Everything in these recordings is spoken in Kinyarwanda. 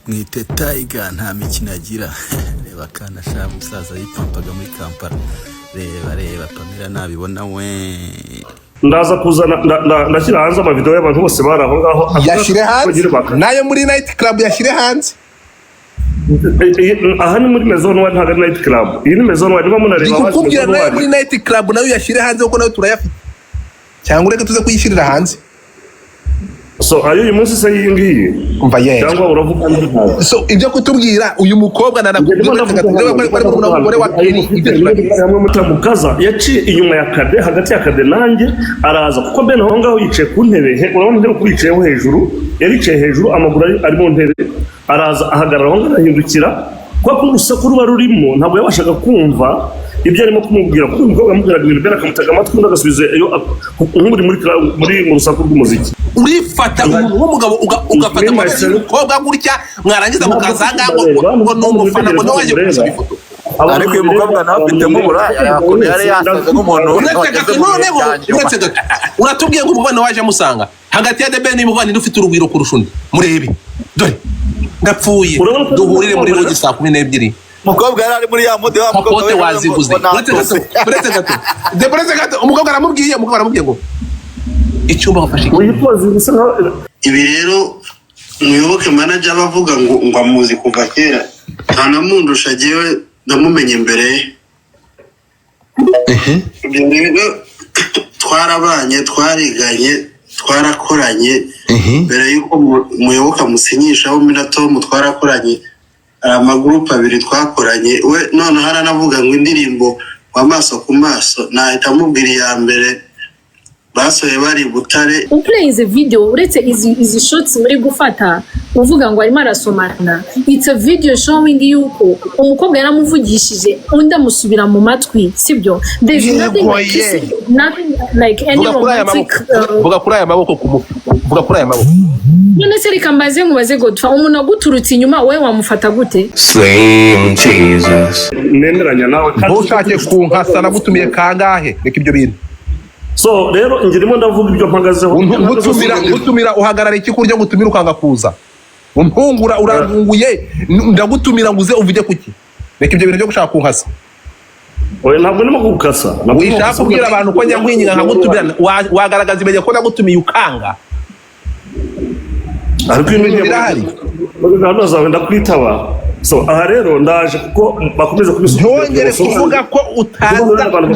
mwite Tiger nta mikino agira reba kana sha musaza yipampaga muri Kampala reba Pamela nabibona we ndaza kuzana ndashyira hanze amavideo y'abantu bose bari aho ngaho yashire hanze nayo muri night club yashire hanze aha ni muri Maison Noire ntago night club iyi ni Maison Noire niba munareba ndikubwira nayo muri night club nayo yashire hanze kuko nayo turayafite cyangwa ureke tuze kuyishirira hanze so ayo uyu munsi se yingiye umva ye cyangwa uravuga ndi so ibyo kutubwira uyu mukobwa umugore wa Kelly hamwe mutamukaza yaciye inyuma ya Kade hagati ya Kade nanjye araza kuko Ben aho ngaho yicaye ku ntebe urabona ntebe kuyicayeho hejuru yaricaye hejuru amaguru ari mu ntebe araza ahagarara aho ngahindukira kwa urusaku ruba rurimo ntabwo yabashaga kumva ibyo arimo kumubwira kuko umukobwa amubwiraga ibintu Ben akamutega amatwi ndagasubiza nk'uri muri mu rusaku rw'umuziki urifata nk'umugabo ugafata umukobwa gutya mwarangiza mukazanga ngo n'umufana ngo nawe waje ifoto ariko uyu mukobwa nawe afite nk'uburaya yakone yari yasaze nk'umuntu uratubwiye ngo umubano waje amusanga hagati ya Deben n'umuvandimwe ufite urugwiro kurusha undi murebe dore ndapfuye duhurire muri rogi saa 12 mukobwa yari ari muri ya mode wa mukobwa we waziguze uretse gato umukobwa aramubwiye ngo icyumba bafashe ibi rero umuyoboke manager bavuga ngo amuzi kuva kera nta namundusha jewe ndamumenye mbere ibyo rero twarabanye twariganye twarakoranye mbere yuko umuyoboke amusinyisha wo Minatom twarakoranye amagroup abiri twakoranye we none haranavuga ngo indirimbo w'amaso ku maso nahita mubwira ya mbere basoye bari Butare uplaying video uretse izi shots muri gufata uvuga ngo arimo arasomana it's a video showing yuko umukobwa yaramuvugishije undi amusubira mu matwi sibyo there's nothing like any romantic vuga kuri aya maboko none se reka mbaze nkubaze Godfa umuntu aguturutse inyuma we wamufata gute Slim Jesus nemeranya nawe ushake kunkasa nagutumiye kangahe reka ibyo bintu so rero ingirimo ndavuga ibyo mpagazeho gutumira uhagarara iki kurya gutumira ukanga kuza umpungura urangunguye ndagutumira nguze uvuge kuki reka ibyo bintu byo gushaka kunkasa oya ntabwo ndimo kugukasa wishaka kubwira abantu ko nyankwinyiga nkagutumira wagaragaza imenye ko nagutumiye ukanga ariko ibintu birahari hano zawe ndakwitaba so aha rero ndaje kuko bakomeza ntongere kuvuga ko utaza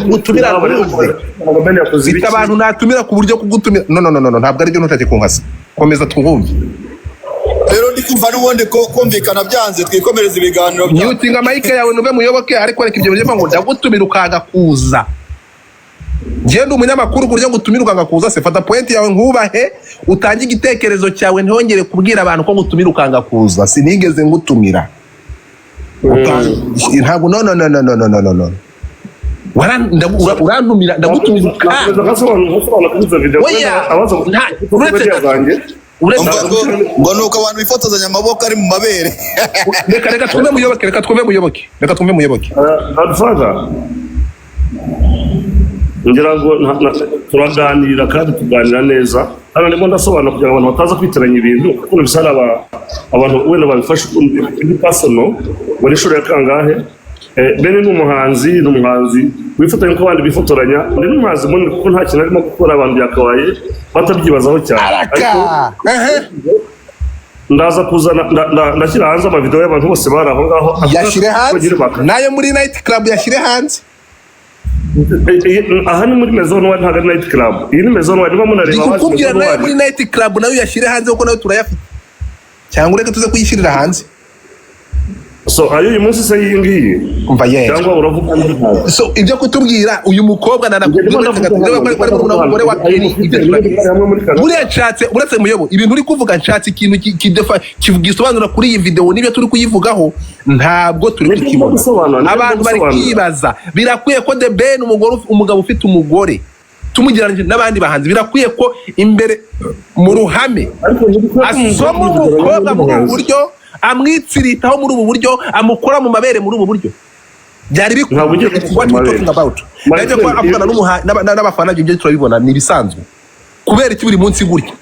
gutumira bita abantu natumira ku buryo kugutumira no ntabwo ari byo ntushake kunkasa komeza twumve rero ndikumva n'ubundi ko kumvikana byanze twikomereza ibiganiro byawe nyutinga mike yawe nube muyoboke ariko reka ibyo bintu ngo ndagutumira ukanga kuza genda umunyamakuru kurya gutumira ukanga kuza se fata point yawe nkubahe utange igitekerezo cyawe ntongere kubwira abantu ko gutumira ukanga kuza sinigeze ngutumira ntabwo no urantumira ndagutumira ngo nuko abantu bifotozanya amaboko ari mu mabere reka twumve muyoboke Godfather ngira ngo turaganira kandi tuganira neza hano ndimo ndasobanura kugira ngo abantu bataza kwitiranya ibintu kuko bisara abantu wenda babifashe kuri personal muri shuri ya kangahe Ben n'umuhanzi wifatanya ko abandi bifotoranya ndi n'umuhanzi munini kuko nta kintu arimo gukora abantu byakabaye batabyibazaho cyane ndaza kuzana ndashyira hanze amavideo y'abantu bose bari aho ngaho yashire hanze nayo muri night club yashire hanze aha ni muri Maison Noire ntago night club iyi ni Maison Noire niba munareba ndikubwira nayo muri night club nayo yashire hanze kuko nayo turayafite cyangwa ureke tuze kuyishirira hanze so ayo uyu munsi se yingiye umva ye cyangwa uravuga ndi so ibyo kutubwira uyu mukobwa umugore wa Kelly buriya nshatse uretse muyobo ibintu uri kuvuga nshatse ikintu gisobanura kuri iyi video n'ibyo turi kuyivugaho ntabwo turi kukibona abantu bari kwibaza birakwiye ko The Ben umugabo ufite umugore tumugeranije n'abandi bahanzi birakwiye ko imbere mu ruhame asoma umukobwa mu buryo amwitsiritaho muri ubu buryo amukora mu mabere muri ubu buryo byari bikwiye what we talking about nabyo ko avugana n'abafana ibyo turabibona ni bisanzwe kubera iki buri munsi gutya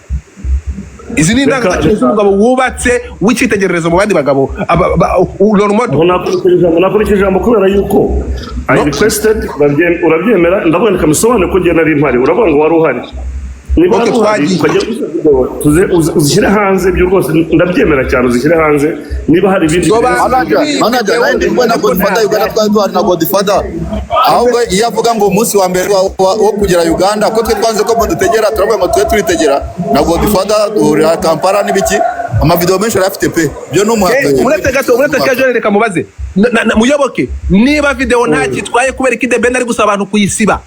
izi ni indangagaciro z'umugabo wubatse w'icyitegererezo mu bandi bagabo nakurikije ijambo kubera yuko I requested urabyemera ndavuga ndikamusobanure ko ngiye nari impari uravuga ngo wari uhari niba wari uhari uzishyire hanze ibyo rwose ndabyemera cyane uzishyire hanze niba hari ibindi manager nandi mbona Godfather Uganda twari duhari na Godfather ahubwo iyo avuga ngo umunsi wa mbere wo kugera Uganda ko twe twanze ko dutegera turavuga ngo twe turitegera na Godfather duhurira Kampala n'ibiki amavideo menshi arafite pe byo n'umuhatanye uretse gato reka mubaze muyoboke niba video nta kitwaye kubera ko The Ben ari gusaba abantu kuyisiba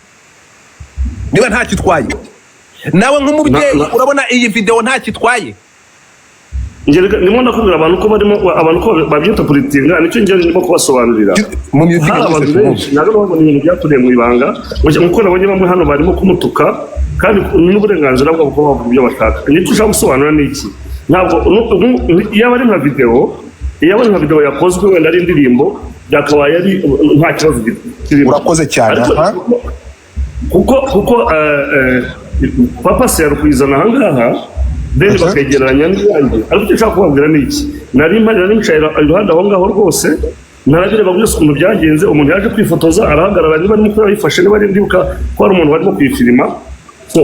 niba nta kitwaye nawe nk'umubyeyi urabona iyi video nta kitwaye ndimo ndakubwira abantu ko barimo abantu ko babyita politinga nicyo ngiye ndimo kubasobanurira mu music ntabwo babona ibintu byaturiye mu ibanga nkuko nabonye bamwe hano barimo kumutuka kandi n'uburenganzira bwabo ko bavuga ibyo bashaka nicyo ushaka gusobanura ni iki ntabwo iyo ari nka video yakozwe wenda ari indirimbo byakabaye ari nta kibazo kirimo urakoze cyane kuko papa se yarukuyizana ahangaha then bakegeranya n'ibyanjye ariko icyo nshaka kubabwira ni iki nari nicaye iruhande aho ngaho rwose narabireba byose ukuntu byagenze umuntu yaje kwifotoza arahagarara niba arimo kuyifashe niba ari ndibuka ko hari umuntu warimo kuyifilima so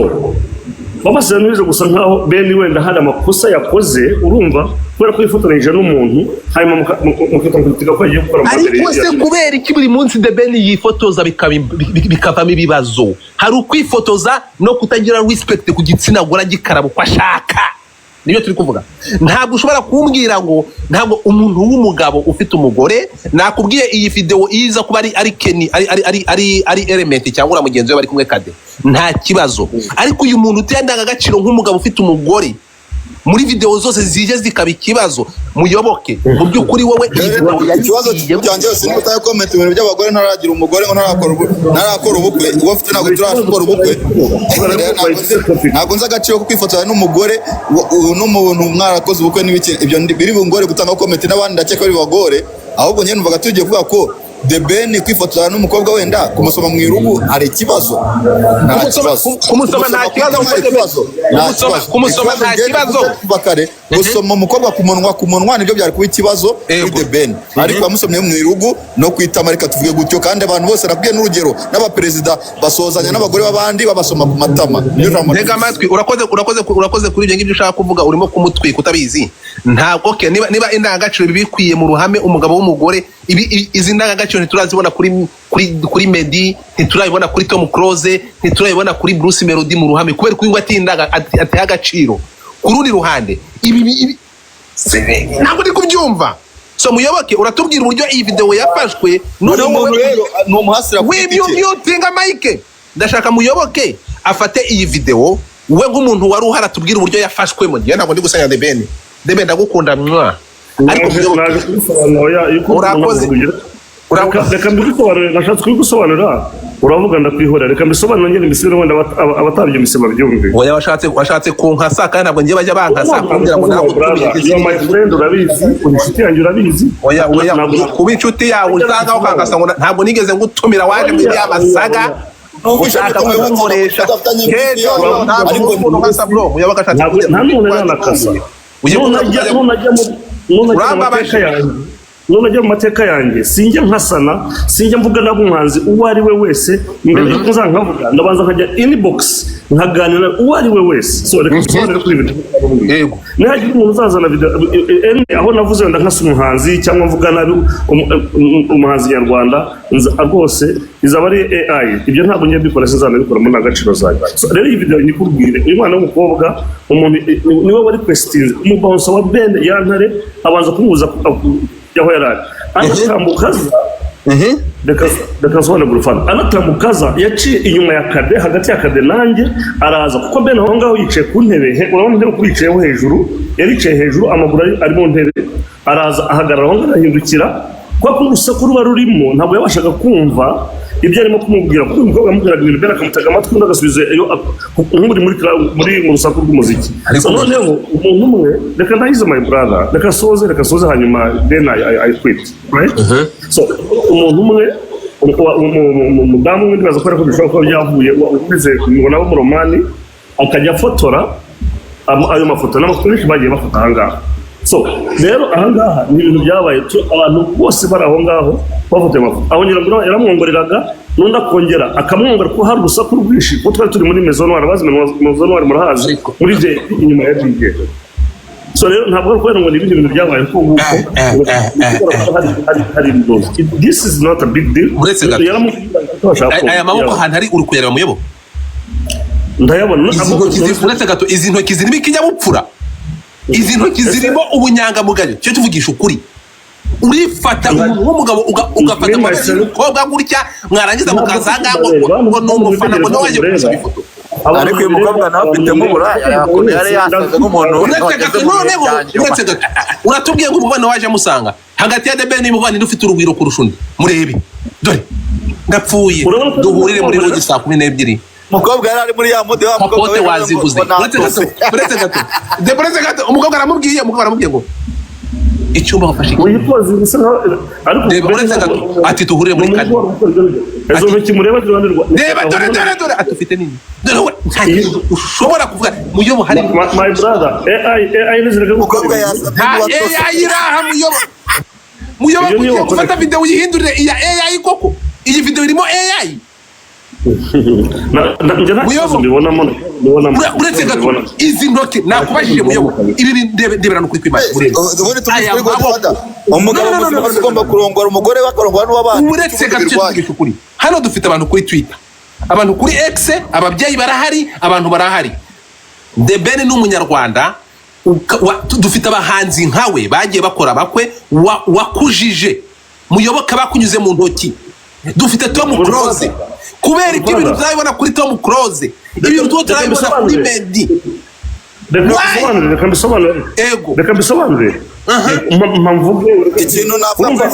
papa se yanuje gusa nkaho Ben wenda hari amakosa yakoze urumva kubera ko yifotoranyije n'umuntu hanyuma mukatanga ko yagiye gukora amadereza ariko se kubera iki buri munsi The Ben yifotoza bikavamo ibibazo hari ukwifotoza no kutagira respect ku gitsina gora gikaraba uko ashaka niyo turi kuvuga ntabwo ushobora kumbwira ngo ntabwo umuntu w'umugabo ufite umugore nakubwiye iyi video iza kuba ari Kenny ari element cyangwa ura mugenzi we bari kumwe Kade nta kibazo ariko uyu muntu utendanga agaciro nk'umugabo ufite umugore muri video zose zije zikaba ikibazo muyoboke mu by'ukuri wowe ikibazo cyanjye yose ni utaye comment ibintu by'abagore ntaragira umugore ngo ntarakora ubukwe uwo afite ntabwo turakora ubukwe ntabwo nzi agaciro ko kwifotoza n'umugore n'umuntu mwarakoze ubukwe n'ibiki ibyo biri bungore gutanga comment n'abandi ndakeka bari bagore ahubwo nyene numvaga tugiye kuvuga ko The Ben kwifotoza n'umukobwa wenda kumusoma mu irugu hari ikibazo nta kibazo kumusoma nta kibazo kumusoma nta kibazo bakare gusoma umukobwa ku munwa nibyo byari kuba ikibazo kuri The Ben ariko amusomye mu irugu no kwitama reka tuvuge gutyo kandi abantu bose nabwiye n'urugero n'abaperezida basozanya n'abagore babandi babasoma ku matama ntega amatwi urakoze kuri ibyo ngibyo ushaka kuvuga urimo kumutwika utabizi ntabwo okay niba indangagaciro bibikwiye mu ruhame umugabo w'umugore izi ndangagaciro ntiturazibona kuri Meddy ntiturabibona kuri Tom Close ntiturabibona kuri Bruce Melody mu ruhame kubera ko ateye agaciro ku rundi ruhande ibi ntabwo ndi kubyumva so muyoboke uratubwira uburyo iyi video yafashwe noneho no muhasira tinga Mike ndashaka muyoboke afate iyi video we nk'umuntu wari uhara tubwira uburyo yafashwemo ngiye ntabwo ndi gusanya The Ben ndagukunda mwa ariko urakoze reka mbigusobanurire nashatse kubigusobanurira uravuga ndakwihorera reka mbisobanure ngene mbisubire wenda abatabye misema byumve oya washatse kunkasa kandi ntabwo ngiye bajya bankasa kugira ngo ntabwo yo my friend urabizi inshuti yanjye urabizi oya kuba inshuti yawe uzanga ukankasa ngo ntabwo nigeze ngutumira waje muri ya masaga ushaka kumukoresha ntabwo umuntu nkasa bro muyoboka ashatse nta muntu nanakasa nunajya mu mateka yanjye sinjye nkasana sinjye mvuga n'abumuhanzi uwo ari we wese mbere yuko nzankavuga ndabanza nkajya inbox nkaganira uwo ari we wese so reka tusobanure kuri ibintu yego nihagira umuntu uzazana video aho navuze wenda nkasa umuhanzi cyangwa mvuga nabi umuhanzi nyarwanda rwose izaba ari AI ibyo ntabwo ngiye mbikora sinzanabikora muri agaciro zanjye so rero iyi video nikubwire uyu mwana w'umukobwa umuntu niwe wari questions umubounce wa Ben Yantare abanza kumubuza yaho yarari anatambukaza reka sobanura gurufana anatambukaza yaciye inyuma ya Kade hagati ya Kade nanjye araza kuko Ben aho ngaho yicaye ku ntebe urabona ndero kuricayeho hejuru yaricaye hejuru amaguru ari mu ntebe araza ahagarara aho ngaho ahindukira kuko urusaku ruba rurimo ntabwo yabashaga kumva ibyo arimo kumubwira kuko umukobwa yamubwiraga ibintu byera akamutega amatwi undi agasubiza nk'uri mu rusaku rw'umuziki noneho umuntu umwe reka ndahize my brother reka soze hanyuma then I quit right so umuntu umwe umudamu umwe ndibaza ko bishobora kuba byavuye umeze ngo nabo mu romani akajya afotora ayo mafoto n'amafoto menshi bagiye bafata ahangaha. So rero ahangaha ni ibintu byabaye abantu bose bari aho ngaho bafotoye amafoto. Aho Nyirangura yaramwongoreraga n'undi akongera akamwongora ko hari urusaku rwinshi kuko twari turi muri Maison Noire, abazi Maison Noire murahazi muri je inyuma ya DJ. So rero ntabwo ari ngo ni ibintu byabaye ko nguko hari this is not a big deal. Aya maboko ahantu hari urukuyareba Muyobo ndayabona uretse gato izi ntoki zirimo ikinyabupfura, izi ntoki zirimo ubunyangamugayo. Cyo tuvugisha ukuri, urifata umuntu w'umugabo ugafata umukobwa gutya mwarangiza mukazanga ngo n'umufana ngo nawe waje gusaba ifoto. Ariko uyu mukobwa nawe afitemo uburaya yakuntu yari yasaze nk'umuntu. Uretse gato uratubwiye ngo umubano waje amusanga hagati ya The Ben n'umubano ufite urugwiro kurusha undi. Murebe dore ndapfuye duhurire muri rogi saa 12. Umukobwa yari ari muri ya mode wa mukobwa we waziguze. Uretse gato umukobwa aramubwiye ngo icyumba wafashe ati tuhure muri kane. Ezo ntoki mureba Rwanda rwa reba dore atufite nini dore ushobora kuvuga Muyobo hari my brother AI nizeraga umukobwa yasabye AI iraha Muyobo gufata video uyihindurire iya AI koko iyi video irimo AI uretse gato izi ntoki nakubajije Muyobo ibi ndeberana kuri kwimana umugabo ugomba kurongora umugore bakarongora n'uw'abandi. Uretse gato cy'ukuri hano dufite abantu kuri Twitter, abantu kuri X, ababyeyi barahari, abantu barahari. The Ben ni umunyarwanda, dufite abahanzi nkawe bagiye bakora bakwe wakujije Muyoboka bakunyuze mu ntoki. Dufite Tom Close kubera ibintu byabibona kuri Tom Close, ibintu tutarabibona kuri Meddy. Reka mbisobanure. Mvuge ikintu navuga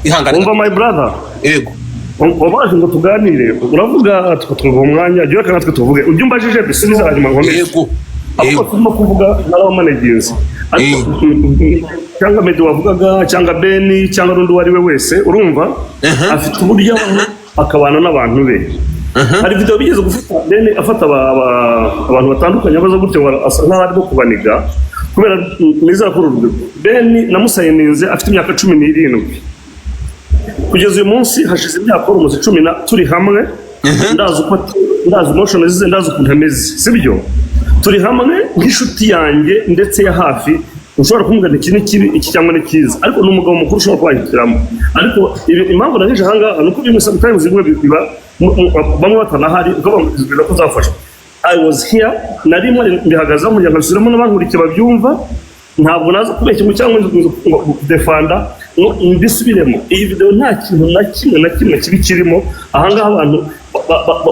ihangane umva my brother. Yego wabaje ngo tuganire, uravuga tukavuga umwanya giye kandi tuvuge ubyumbajije bisubiza hanyuma nkomeze. Yego Ako turimo kuvuga n'abamanaginzi cyangwa Meddy wavugaga cyangwa Ben cyangwa n'undi wari we wese urumva afite uburyo akabana n'abantu be. Hari video bigeze gufata Ben afata abantu batandukanye baza gutyo asa nkaho arimo kubaniga kubera niza kururwe. Ben namusayininze afite imyaka 17 kugeza uyu munsi hashize imyaka uruzi 10 turi hamwe. Ndazi emotion zize, ndazi ukuntu ameze sibyo, turi hamwe nk'inshuti yanjye ndetse ya hafi. Ushobora kumugana ikintu kibi iki cyangwa ni cyiza, ariko n'umugabo mukuru ushobora kwahitiramo. Ariko impamvu naje hanga nuko bimwe sometimes bimwe biba bamwe batanahari ukabamubwira ko uzafasha. I was here nari muri ndihagaza mu nyagasiramo n'abankurikiye babyumva, ntabwo naza kubeshya mu cyangwa defanda ndisubiremo. Iyi video nta kintu na kimwe kibi kirimo. Ahangaha abantu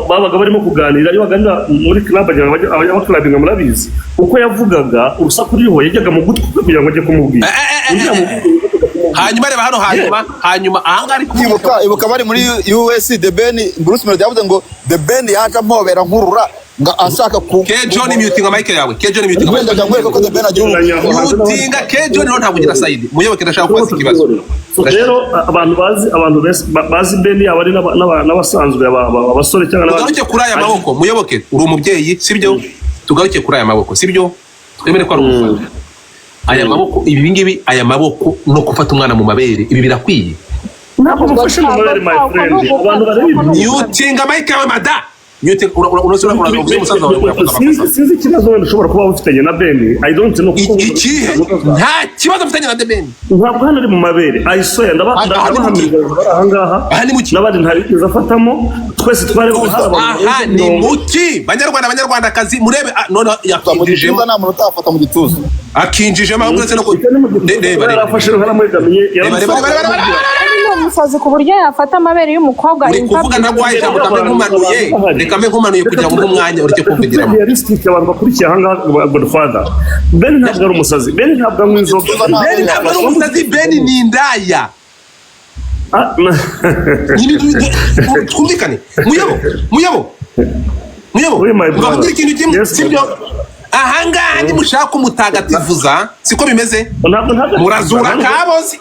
babaga barimo kuganira iyo baganira muri club abanyabaclubinga murabizi uko yavugaga urusaku ruriho yajyaga mu gutwi kugira ngo ajye kumubwira. Hanyuma reba hano hanyuma ahangaha ari ibuka bari muri US The Ben Bruce Melody yavuze ngo The Ben yaje ampobera nkurura nga ashaka Ke John mutinga mic yawe Ke John mutinga mic yawe ko The Ben agira mutinga Ke John no ntabwo gira side Muyoboke ndashaka kubaza ikibazo. Rero abantu bazi Ben abari n'abasanzwe abasore cyangwa tugaruke kuri aya maboko Muyoboke uri umubyeyi sibyo, tugaruke kuri aya maboko sibyo, twemere ko ari umufana. Aya maboko ibi ngibi aya maboko no gufata umwana mu mabere ibi birakwiye. Ntabwo mufashe mu mabere my friend, abantu bari mutinga mic yawe mada sinzi ikibazo wenda ushobora kuba ufitanye na Ben. I don't know nta kibazo ufitanye na Ben. Ntabwo hano ari mu mabere I swear ndabahamiriza ahangaha n'abandi ntabigeze afatamo twese twari aha ni muki banyarwandakazi murebe none yakinjije nta muntu utafata mu gituza akinjije mahubwo ndetse no umusazi ku buryo yafata amabere y'umukobwa kuvuga nagwaye ijambo nkumanuye reka mbe nkumanuye kugira ngo umwanya ureke kumvugiramo realistic abantu bakurikiye ahangaha Godfather. Ben ntabwo ari umusazi, Ben ntabwo anywa inzoga, Ben ntabwo ari umusazi, Ben ni indaya. Twumvikane Muyobo bavugira ikintu kimwe sibyo. Ahangaha ndi mushaka umutagatifuza siko bimeze murazura kabozi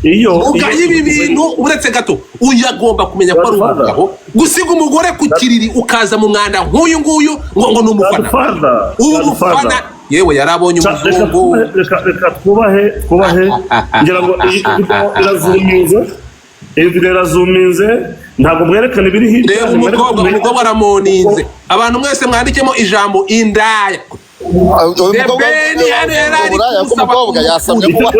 ibi bintu uretse gato uyu agomba kumenya ko ari umugabo gusiga umugore ku kiriri ukaza mu mwanda nk'uyu nguyu ngo ni umufana umufana yewe yarabonye umuzungu reka twubahe ngira ngo irazuminze ntabwo mwerekana ibiri hirya reba umukobwa aramoninze abantu mwese mwandikemo ijambo indaya umukobwa yasabye kuba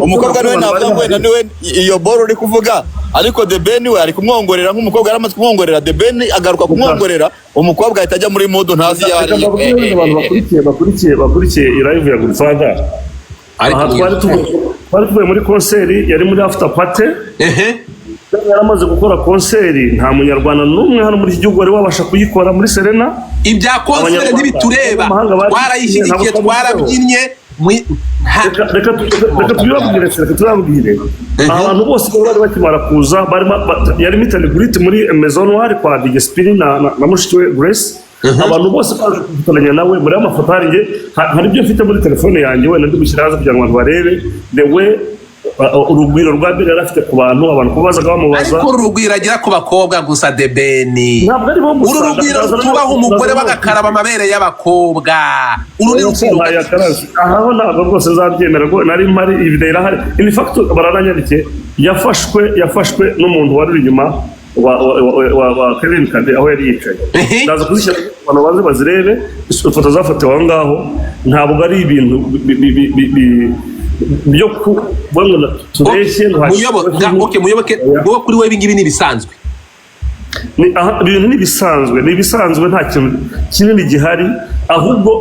umukobwa niwe navuga wenda niwe iyo boro uri kuvuga ariko The Ben we ari kumwongorera nk'umukobwa yaramaze kumwongorera The Ben agaruka kumwongorera umukobwa ahita ajya muri modo ntazi yari bakurikiye live ya Godfather aha twari tuvuye muri konseri yari muri after party yaramaze gukora konseri nta munyarwanda n'umwe hano muri iki gihugu wari wabasha kuyikora muri Serena ibya konseri ntibitureba twarayishyigikiye twarabyinnye reka tubibabwire abantu bose bari bakimara kuza yari mitani guriti muri Maison Noire kwa DJ Spiri na mushiki we Grace abantu bose baje kufatanya nawe muri amafoto hari ibyo mfite muri telefone yanjye wenda ndi gushyira hanze kugira ngo abantu barebe the way urugwiro rwa mbere yarafite ku abantu kubazaga bamubaza ariko urugwiro agira ku bakobwa gusa The Ben uru rugwiro tubaho umugore bagakaraba amabere y'abakobwa uru ni rugwiro aho ntabwo rwose nzabyemera ngo nari mari ibidera irahari in fact barananyandike yafashwe n'umuntu wari inyuma wa Kevin Kade aho yari yicaye ndaza kuzishyira abantu baze bazirebe ifoto zafatiwe aho ngaho ntabwo ari ibintu byo kubona tureshye muyoboke wowe kuri we ibingibi ni bisanzwe ibintu ni bisanzwe nta kintu kinini gihari ahubwo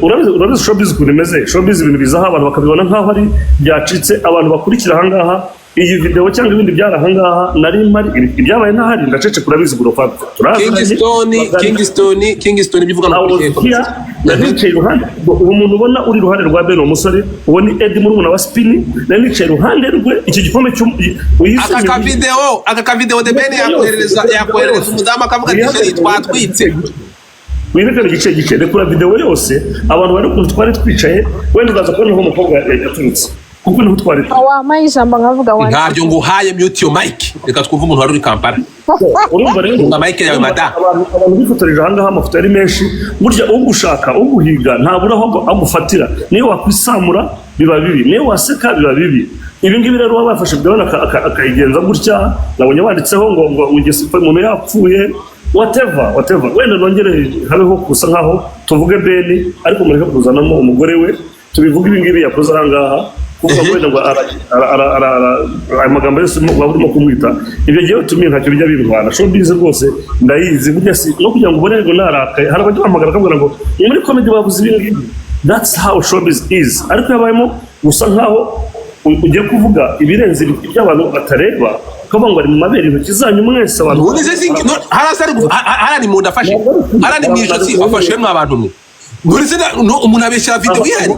urabizi showbiz ukuntu imeze showbiz ibintu bizaho abantu bakabibona nk'aho ari byacitse abantu bakurikira ahangaha iyi video cyangwa ibindi byari ahangaha nari mari ibyabaye ntahari ndacece kurabizi Godfather Kingston bivuga ngo nanicaye iruhande uwo muntu ubona uri iruhande rwa Ben umusore uwo ni Eddie murumuna wa Spini nanicaye iruhande rwe iki gikombe aka video The Ben yakoherereza umudamu akavuga ati twatwitse wirekana igice rekura video yose abantu bari ku twari twicaye wenda uzaza kubona aho umukobwa yaturutse kuko niho twari wamaye ijambo nkavuga wanje ntabyo ngo uhaye mute yo mic reka twumve umuntu wari uri Kampala urumva rero nga mic yawe mada abantu bifotoreje ahangaha amafoto yari menshi burya ugushaka uguhiga ntabura aho agufatira niyo wakwisamura biba bibi niyo waseka biba bibi ibi ngibi rero wabafashe byabona akayigenza gutya nabonye banditseho ngo ugese umuntu yapfuye whatever wenda nongere habeho kusa nkaho tuvuge Ben ariko mureke kuzanamo umugore we tubivuga ibi ngibi yakoze ahangaha kuko wenda ngo amagambo yose waburi mo kumwita ibyo gihe tumiye ntacyo bijya bibwana showbiz rwose ndayizi burya si no kugira ngo ubone ngo narakaye hari abajya bamagara kabwira ngo muri comedy bavuze ibi ngibi that's how showbiz is ariko yabayemo gusa nkaho ugiye kuvuga ibirenze by'abantu batareba kaba ngo ari mu mabere intoki zanyu mwese abantu harani mu ndafashe harani mu ijosi afashe mwa abantu mwe umuntu abeshyira video ihari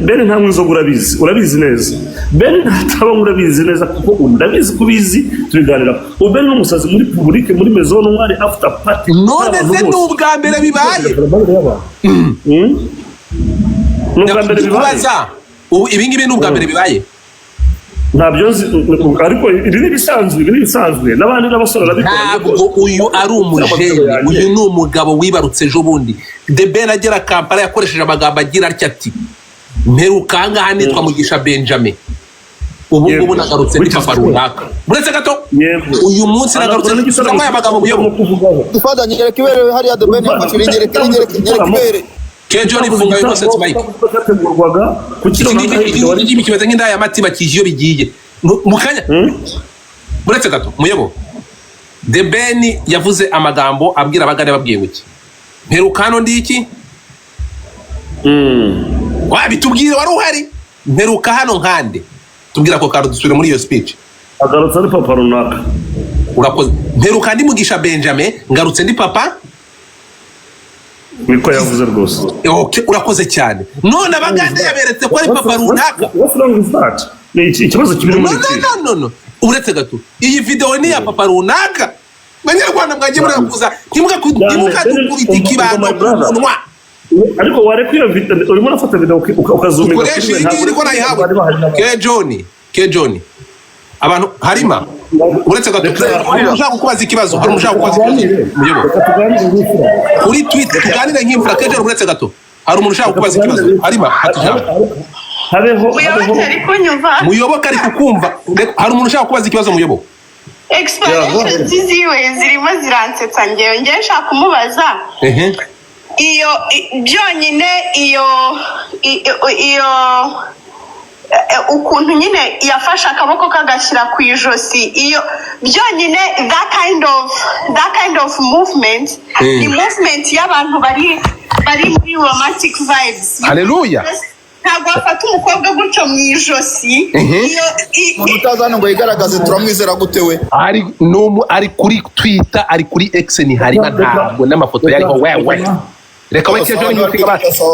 Ben nta mwizogo urabizi neza Ben ntataba urabizi neza kuko ndabizi kubizi tubiganira Ben n'umusazi muri public muri Maison Noire after party none se n'ubwa mbere bibaye n'ubwa mbere bibaye ibi ngibi n'ubwa mbere bibaye ntabyo nzi ariko ibi ni bisanzwe n'abandi n'abasore barabikora ntabwo uyu ari umujeni uyu ni umugabo wibarutse ejo bundi The Ben agera Kampala yakoresheje amagambo agira atya ati mperukanga aha nitwa Mugisha Benjamin ubu ngubu nagarutse ni papa runaka muretse gato uyu munsi nagarutse n'igisubizo aya magambo muyobo Godfather nyereka ibere hariya The Ben yafashwe nyereka ibere Kejo nifunga yose Mike iki kimeze nk'indaya matima kijiyo bigiye mukanya muretse gato muyobo The Ben yavuze amagambo abwira abagane babwiye iki mperukano ndiki wabitubwire wari uhari mperuka hano nkande tubwira ko karo dusubire muri iyo speech agarutse ari papa runaka urakoze mperuka ndi Mugisha Benjamin ngarutse ndi papa niko yavuze rwose okay urakoze cyane none abagande yaberetse ko ari papa runaka what's wrong with that ni ikibazo kibiri muri no uretse gato iyi video ni ya papa runaka Banyarwanda mwagiye murakuza ntimuka dukubita ikibando kumunwa ariko wareka iyo video urimo urafata video ukazuminga ukoresha iyi niko nayihawe ke John abantu harima uretse gato ushaka kubaza ikibazo kuri tweet tuganire nk'imfura ke John uretse gato hari umuntu ushaka kubaza ikibazo harima muyoboka ari kukumva hari umuntu ushaka kubaza ikibazo muyoboka explanation ziziwe zirimo ziransetsa ngewe nshaka kumubaza iyo byonyine iyo ukuntu nyine yafashe akaboko kagashyira ku ijosi iyo byonyine that kind of movement ni movement y'abantu bari muri romantic vibes. Haleluya. Ntabwo afata umukobwa gutyo mu ijosi umuntu utazana ngo yigaragaze turamwizera gute we ari kuri Twitter ari kuri X ni harima ntabwo n'amafoto yariho wewe reka we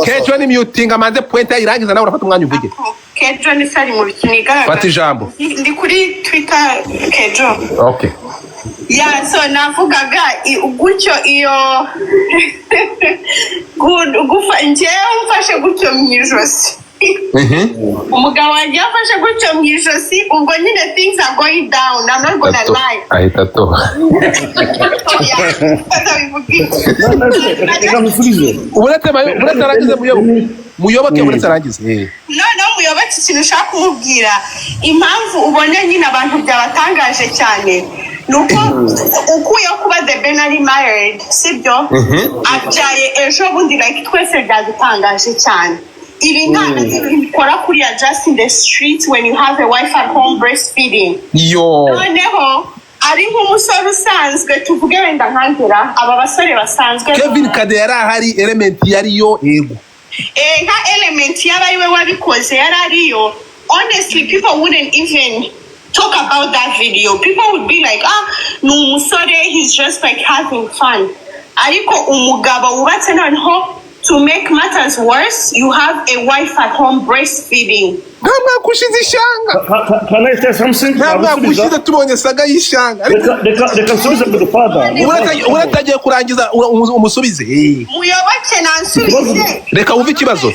Kejo ni muting amanze point irangiza nawe urafata umwanya uvuge Kejo ni sari mu bikiniga fata ijambo ndi kuri Twitter Kejo okay so navugaga gutyo iyo njyewe mfashe gutyo mu ijosi umugabo wanjye yafashe gutyo mu ijosi ubwo nyine things are going down. I'm not gonna lie ahita toha uretse arangize muyoboke uretse arangize no muyoboke ikintu ushaka kumubwira impamvu ubonye nyine abantu byabatangaje cyane nuko ukuye kuba the Benari married sibyo abyaye ejo bundi like twese byadutangaje cyane ibi ntabwo bikora kuri just in the streets when you have a wife at home breastfeeding noneho ari nk'umusore usanzwe tuvuge wenda nkangera aba basore basanzwe Kevin Kade yari ahari element yariyo yego nka element y'abariwe wabikoze yari ariyo honestly people wouldn't even talk about that video. People would be like, no musore, he's just like having fun. Ariko umugabo ubatse noneho to make matters worse, you have a wife at home breastfeeding. Ntabwo kushize ishanga. Can I say something? Ntabwo kushize tubonye saga y'ishanga. Reka subize ku father. Uratagiye kurangiza umusubize. Muyoboke nansubize. Reka uve ikibazo.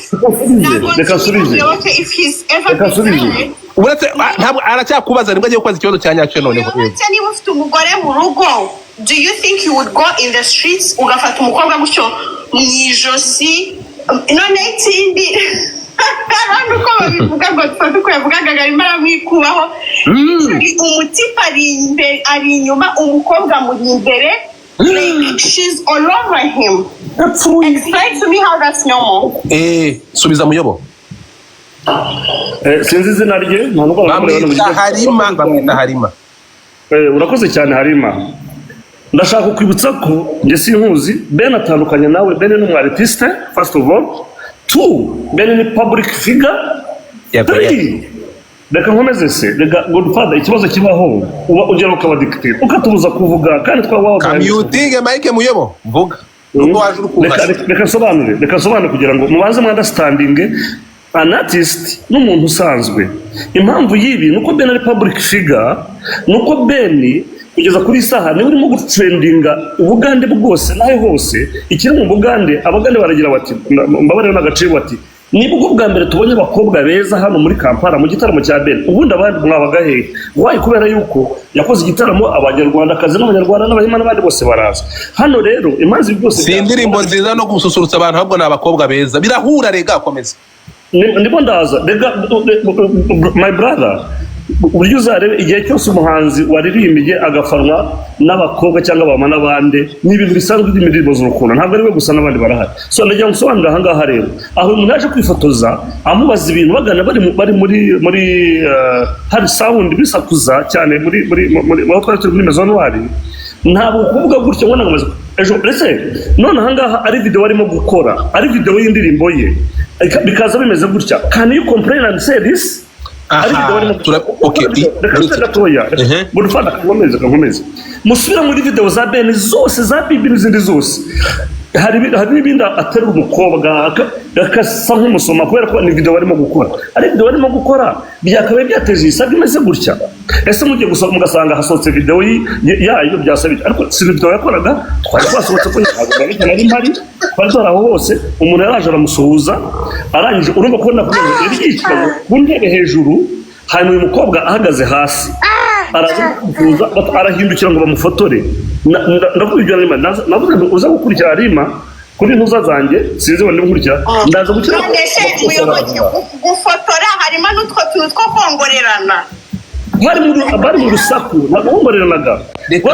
Reka subize. Muyoboke if he's ever married. Uretse ntabwo aracyakubaza nibwo agiye kubaza ikibazo cya nyacyo noneho. Muyoboke niba ufite umugore mu rugo, do you think you would go in the streets ugafata umukobwa gutyo mu ijosi none ikindi abantu uko babivuga ngo tufate uko yavugaga arimo aramwikubaho umutipa ari inyuma umukobwa muri imbere like she's all over him. Explain to me how that's normal. Subiza muyobo sinzi izina rye bamwita harima urakoze cyane harima ndashaka kwibutsa ko nge sinkuzi Ben atandukanye nawe Ben ni umwartiste first of all two Ben ni public figure three reka nkomeze se reka Godfather ikibazo kibaho uba ugera ukaba dictator ukatubuza kuvuga kandi twabaho commuting Mike muyobo vuga reka sobanure kugira ngo mubanze understanding an artist n'umuntu usanzwe impamvu yibi nuko Ben ari public figure nuko Ben kugeza kuri saha niwe urimo gutrendinga ubugande bwose nahe hose ikiri mu bugande abagande baragira bati mbabarira n'agaciro bati nibwo bwa mbere tubonye abakobwa beza hano muri Kampala mu gitaramo cya Ben ubundi abandi mwabaga hehe wayi kubera yuko yakoze igitaramo abanyarwanda kazi n'abanyarwanda n'abahima n'abandi bose baraza hano rero imanzi byose si indirimbo nziza no gususurutsa abantu ahubwo n'abakobwa beza birahura rega komeza ndimo ndaza rega my brother uburyo uzarebe igihe cyose umuhanzi waririmbiye agafanwa n'abakobwa cyangwa abama n'abandi n'ibintu bisanzwe by'imirimbo z'urukundo ntabwo ari we gusa n'abandi barahari so ndagira ngo usobanurire aha ngaha rero aho umuntu yaje kwifotoza amubaza ibintu bagana bari muri hari sound bisakuza cyane muri aho twari turi muri Maison Noire ntabwo kuvuga gutyo ngo nangamaze ejo ndetse none aha ngaha ari video arimo gukora ari video y'indirimbo ye bikaza bimeze gutya can you complain and say this Godfather kankomeze musubira muri video za Ben zose za Bibi n'izindi zose hari n'ibindi aterura umukobwa akasa nk'umusoma kubera ko ni video barimo gukora ari video barimo gukora byakabaye byateje isaga imeze gutya ese mugiye gusoma mugasanga hasohotse video yayo byasabye ariko si video yakoraga twari twasohotse ko nari mpari twari twaraho hose umuntu yaraje aramusuhuza arangije urumva ko yari yicaye ku ntebe hejuru hanyuma uyu mukobwa ahagaze hasi araza kuza arahindukira ngo bamufotore ndavuga ibyo arimo navuze ngo uza gukurikira arima kuri ntuza zanjye sinzi ngo ndimurikira ndaza gukira gufotora harimo n'utwo tuntu two kongorerana bari mu rusaku ntabwo bongoreranaga reka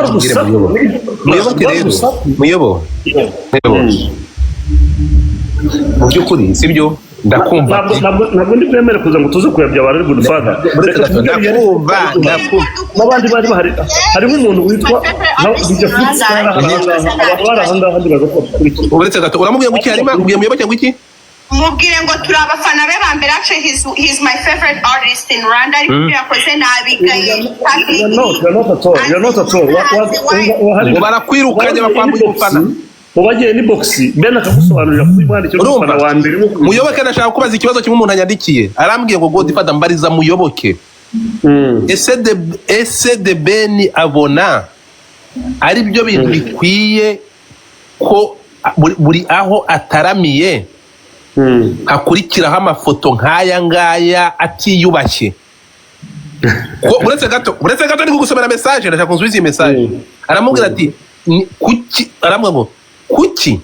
muyobo mu by'ukuri sibyo ndakumva ntabwo ndi kwemera kuza ngo tuze kuyabya abantu ari Godfather ndakumva n'abandi bari bahari harimo umuntu witwa uretse gato uramubwiye ngo iki harimo ubwiye muyoboke ngo iki mubwire ngo turi abafana be ba mbere actually he's my favorite artist in Rwanda ariko yakoze nabigaye you're not at all ngo barakwirukanye bakwambuye ubufana ubagiye ni boxi Ben akagusobanurira kuri mwandikiro y'umufana wa mbere muyoboke ndashaka kubaza ikibazo kimwe umuntu anyandikiye arambwiye ngo Godfather mbariza muyoboke ese de Ben abona ari byo bintu bikwiye ko buri aho ataramiye hakurikiraho amafoto nk'aya ngaya atiyubashye uretse gato ni kugusomera message ndashaka kunsubiza iyi message aramubwira ati kuki arambwa ngo kuki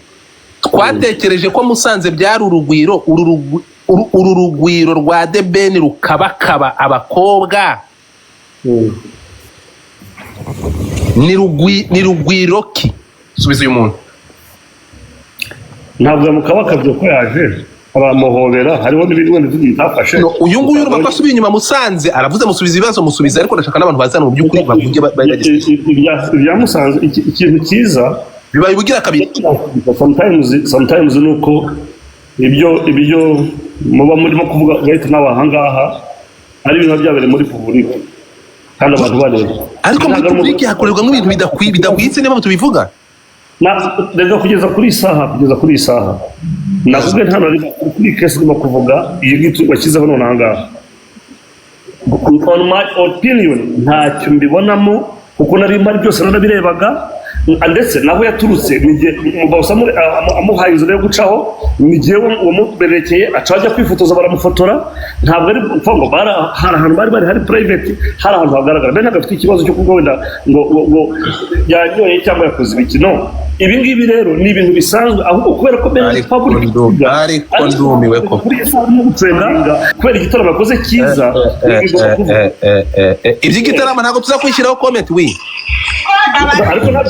twatekereje ko Musanze byari urugwiro uru rugwiro rwa The Ben rukabakaba abakobwa ni rugwiro ki subiza uyu muntu ntabwo mukabakabye ko yaje abamuhobera hariho n'ibindi wenda bitafashe uyu nguyu urumva ko asubiye inyuma Musanze aravuze musubiza ibibazo musubiza ariko ndashaka n'abantu bazana mu by'ukuri bavuge ibya Musanze ikintu cyiza bibaye ubugira kabiri sometimes nuko ibyo muba murimo kuvuga gahita n'abahangaha ari ibintu byabereye muri public kandi abantu bareba ariko muri public hakorerwa nk'ibintu bidahwitse niba tubivuga reka kugeza kuri isaha navuga hano ari kuri kesi ndimo kuvuga iyi gitu bashyizeho none ahangaha on my opinion ntacyo mbibonamo kuko nari mari byose narabirebaga ndetse naho yaturutse mubawusa amuhaye inzira yo gucaho nigiye umuberekeye acajya kwifotoza baramufotora ntabwo ari mfango hari ahantu bari hari private hari ahantu hagaragara ben agafite ikibazo cyo kugo wenda ngo yanyoye cyangwa yakoze ibikino ibi ngibi rero ni ibintu bisanzwe ahubwo kubera ko ben public ariko ndumiwe ko kubera igitaramo yakoze cyiza iby'igitaramo ntabwo tuza kwishyiraho comment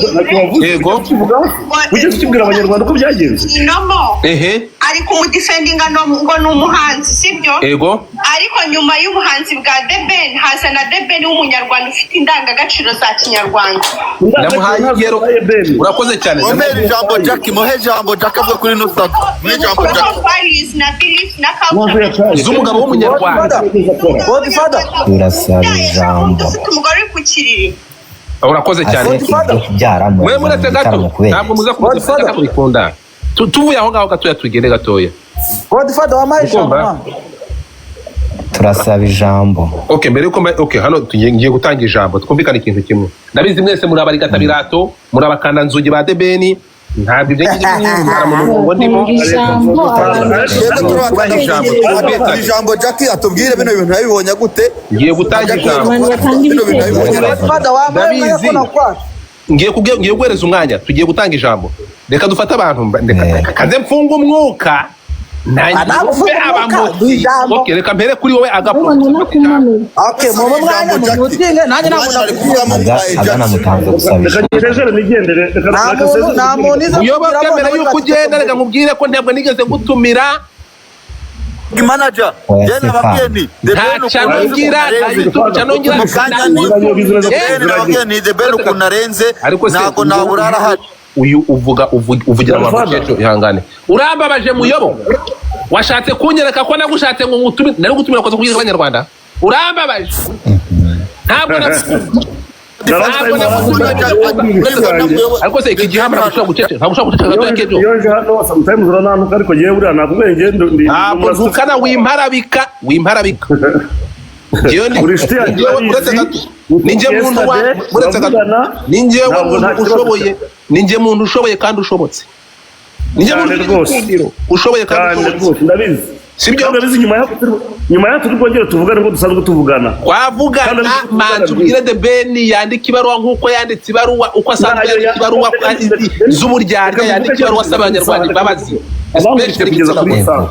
ariko yego ugeze ukibwira abanyarwanda uko byagenze ari kumudefendinga ngo ni umuhanzi sibyo yego ariko nyuma y'ubuhanzi bwa The Ben haza na The Ben w'umunyarwanda ufite indangagaciro za kinyarwanda ndamuhaye igero urakoze cyane Omeri ijambo Jackie mohe ijambo Jackie avuga kuri Nusat muri ijambo Jackie na beliefs na culture z'umugabo w'umunyarwanda Godfather urasaba ijambo umugore ku kiriri urakoze cyane mwe muretse gato ntabwo muza kumufata kubikunda tuvuye aho ngaho gatoya tugende gatoya Godfather wamaye ijambo turasaba ijambo okay mbere yuko hano tugiye gutanga ijambo twumvikana ikintu kimwe ndabizi mwese muri abarigata birato muri abakanda nzugi ba The Ben ntabwo ibyo ngibyo mu murongo ndimo ijambo Jackie atubwire bino bintu yabibonye gute ngiye gutanga ijambo ngiye guhereza umwanya tugiye gutanga ijambo reka dufate abantu kaze mfunga umwuka nanjye abamoti okay reka mpere kuri wowe okay mu mwanya mu mutinge nanjye agana mutanze gusabisha uyoboke mbere yuko ugenda reka nkubwire ko ntabwo nigeze gutumira manager jena bakeni The Ben kunarenze ntago naburara hari uyu uvugira abantu cyeco ihangane urambabaje muyobo washatse kunyereka ko nagushatse ngo ngutumire nari gutumira ko kugira abanyarwanda urambabaje ntabwo ariko se iki gihamya ntabwo gucece ntabwo gato yakejo yo sometimes urananuka ariko yewe uriya nakubwiye ngendo ndi ntabwo dukana wimparabika ninjye muntu ushoboye kandi ushobotse ninjye muntu ushoboye kandi ushobotse ndabizi sibyo ndabizi nyuma ya turi kongera tuvugana ngo dusanzwe tuvugana twavugana manzi ubwire The Ben yandika ibaruwa nkuko yanditse ibaruwa uko asanzwe yandika ibaruwa z'uburyarya yandika ibaruwa as'abanyarwanda imbabazi kugeza kuri saa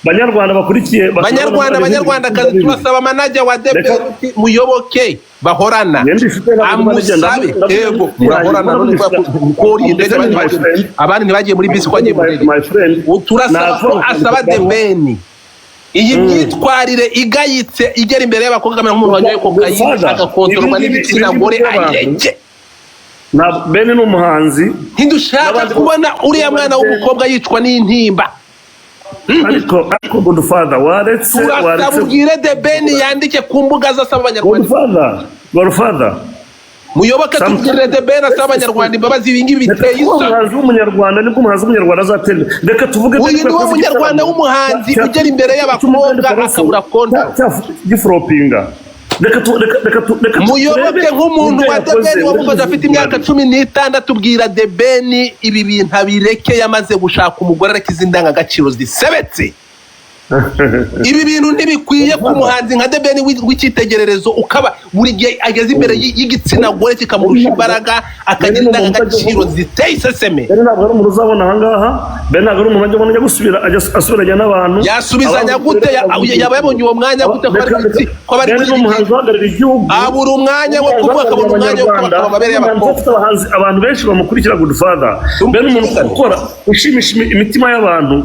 Banyarwanda bakurikiye Banyarwandakazi tubasaba manager wa The Ben muyoboke bahorana amusabe yego murahorana none ko indege abandi ntibagiye muri bisi kwagiye muri turasaba ko asaba The Ben iyi myitwarire igayitse igera imbere y'abakobwa nk'umuntu wanyoye kokayine agakontorwa n'ibitsina gore ayireke na Ben ni umuhanzi ntidushaka kubona uriya mwana w'umukobwa yicwa n'intimba ariko Godfather waretse ubwire The Ben yandike ku mbuga z'asaba abanyarwanda Godfather muyoboke tubwire The Ben asaba abanyarwanda imbabazi ibingibi biteye isa umuhanzi w'umunyarwanda nibwo umuhanzi w'umunyarwanda azatera reka tuvuge uyu ni umunyarwanda w'umuhanzi ugera imbere y'abakobwa akabura konta gifropinga reka muyoboke nk'umuntu wa The Ben wamukoze afite imyaka 16 bwira The Ben ibi bintu abireke yamaze gushaka umugore ariko izindangagaciro zisebetse ibi bintu ntibikwiye ku muhanzi nka The Ben w'icyitegererezo ukaba buri gihe ageze imbere y'igitsina gore kikamurusha imbaraga akagira indangagaciro ziteye iseseme ntabwo ari umuntu uzabona ahangaha Ben ntabwo ari umuntu ajya gusubira asubiranya n'abantu yasubizanya gute yaba yabonye uwo mwanya gute ko bari umuhanzi uhagarariye igihugu abura umwanya wo kuvuga akabona umwanya wo kubaka amabere y'abakobwa abantu benshi bamukurikira Godfather Ben umuntu ukora ushimisha imitima y'abantu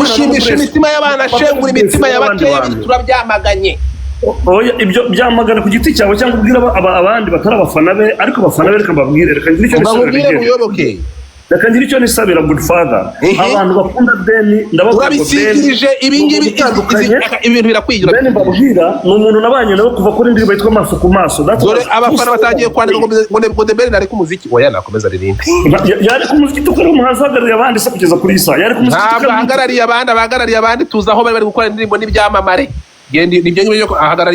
ushimisha imitima y'abantu ashengura imitima y'abakeya turabyamaganye oya ibyo byamagana ku giti cyawe cyangwa ubwira abandi batari abafana be ariko abafana be reka mbabwire reka ngire icyo nisabira Godfather abantu bakunda Ben ndababwira urabisikirije ibingibi ibintu birakwiyura Ben mbabwira ni umuntu nabanye nawe kuva kuri indirimbo yitwa Maso ku Maso dore abafana batagiye kwandika ngo The Ben ari ku muziki oya nakomeza ririmbe yari ku muziki tukora umuhanzi uhagarariye abandi se kugeza kuri isa yari ku muziki ahagarariye abandi tuzaho bari gukora indirimbo n'ibyamamare nibyo nyine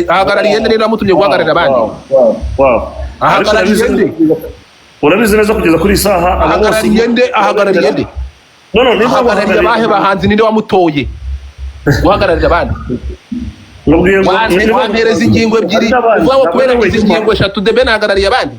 ahagarariye nde rero amutumye guhagararira abandi ahagarariye urabizi neza kugeza kuri isaha ahagarariye nde ahagarariye abahe bahanzi ninde wamutoye guhagararira abandi wampereza ingingo ebyiri uvuga ngo kubera izi ingingo 3 The Ben ahagarariye abandi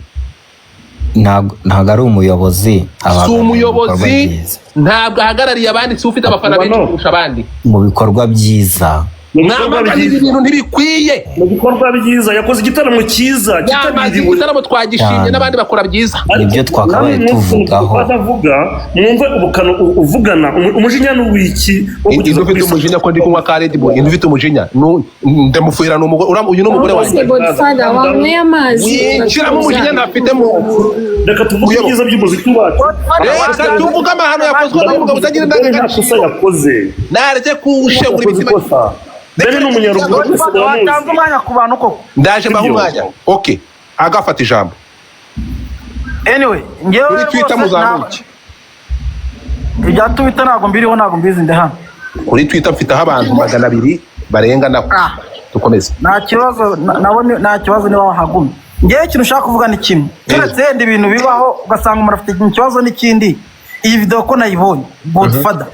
ntabwo ari umuyobozi si umuyobozi ntabwo ahagarariye abandi si ufite abafana benshi kurusha abandi mu bikorwa byiza mwamagana ibintu ntibikwiye mu bikorwa byiza yakoze igitaramo cyiza kitabiriwe igitaramo twagishimye n'abandi bakora byiza nibyo twakabaye tuvugaho mwumve ubukano uvugana umujinya n'uwiki indu ufite umujinya ko ndi kunywa ka Red Bull indu ufite umujinya ndamufuhira uyu ni umugore wanjye Godfather wanyweye amazi yinjiramo umujinya ntafite mu reka tuvuge ibyiza by'umuziki wacu reka tuvuge amahano yakozwe n'umugabo utagira indangagaciro yakoze nareke kuwushengura imitima Ben ni umunyarwanda watanze umwanya ku bantu koko ndaje mbaho umwanya okay agafata ijambo anyway ngewe kuri Twitter muzamuke ibya Twitter ntabwo mbiriho ntabwo mbizi ndi hano kuri Twitter mfite abantu 200 barenga nako dukomeze nta kibazo nabone nta kibazo niba wahagumye ngewe ikintu ushaka kuvuga ni kimwe keretse ndi ibintu bibaho ugasanga umuntu afite ikibazo n'ikindi iyi video ko nayibonye Godfather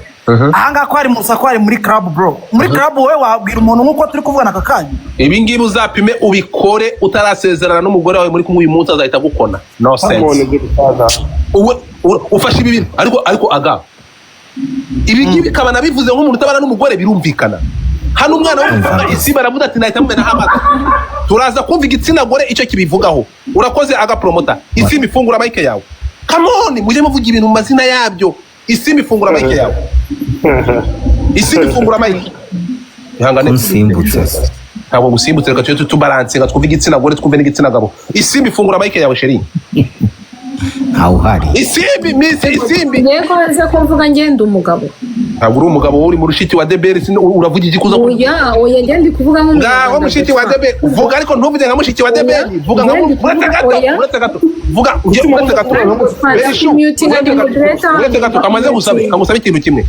ahanga ko ari musako ari muri club bro muri club wowe wabwira umuntu nkuko turi kuvugana aka kanya ibi ngibi uzapime ubikore utarasezerana n'umugore wawe muri kumwe uyu munsi azahita gukona no sense ufashe ibi bintu ariko aga ibi ngibi kabana bivuze nk'umuntu utabana n'umugore birumvikana hano umwana w'umukobwa isi baravuga ati nahita mumena hamaga turaza kumva igitsina gore icyo kibivugaho urakoze aga promoter isi mifungura mike yawe come on muje muvuga ibintu mu mazina yabyo isi mifungura mike yawe isi mifungura mike ihangane usimbutse ntabwo gusimbutse reka cyo tubalance nga twumva igitsina gore twumve n'igitsina gabo isi mifungura mike yawe sheri ntawe uhari isimbi yego nze ko mvuga ngenda umugabo ntabwo uri umugabo uri mu rushiti wa debeli uravuga igikuza oya njye ndi kuvuga ngaho mushiti wa debeli vuga ariko ntuvuge nka mushiti wa debeli vuga nka uretse gato vuga uretse gato kamaze kamusabe ikintu kimwe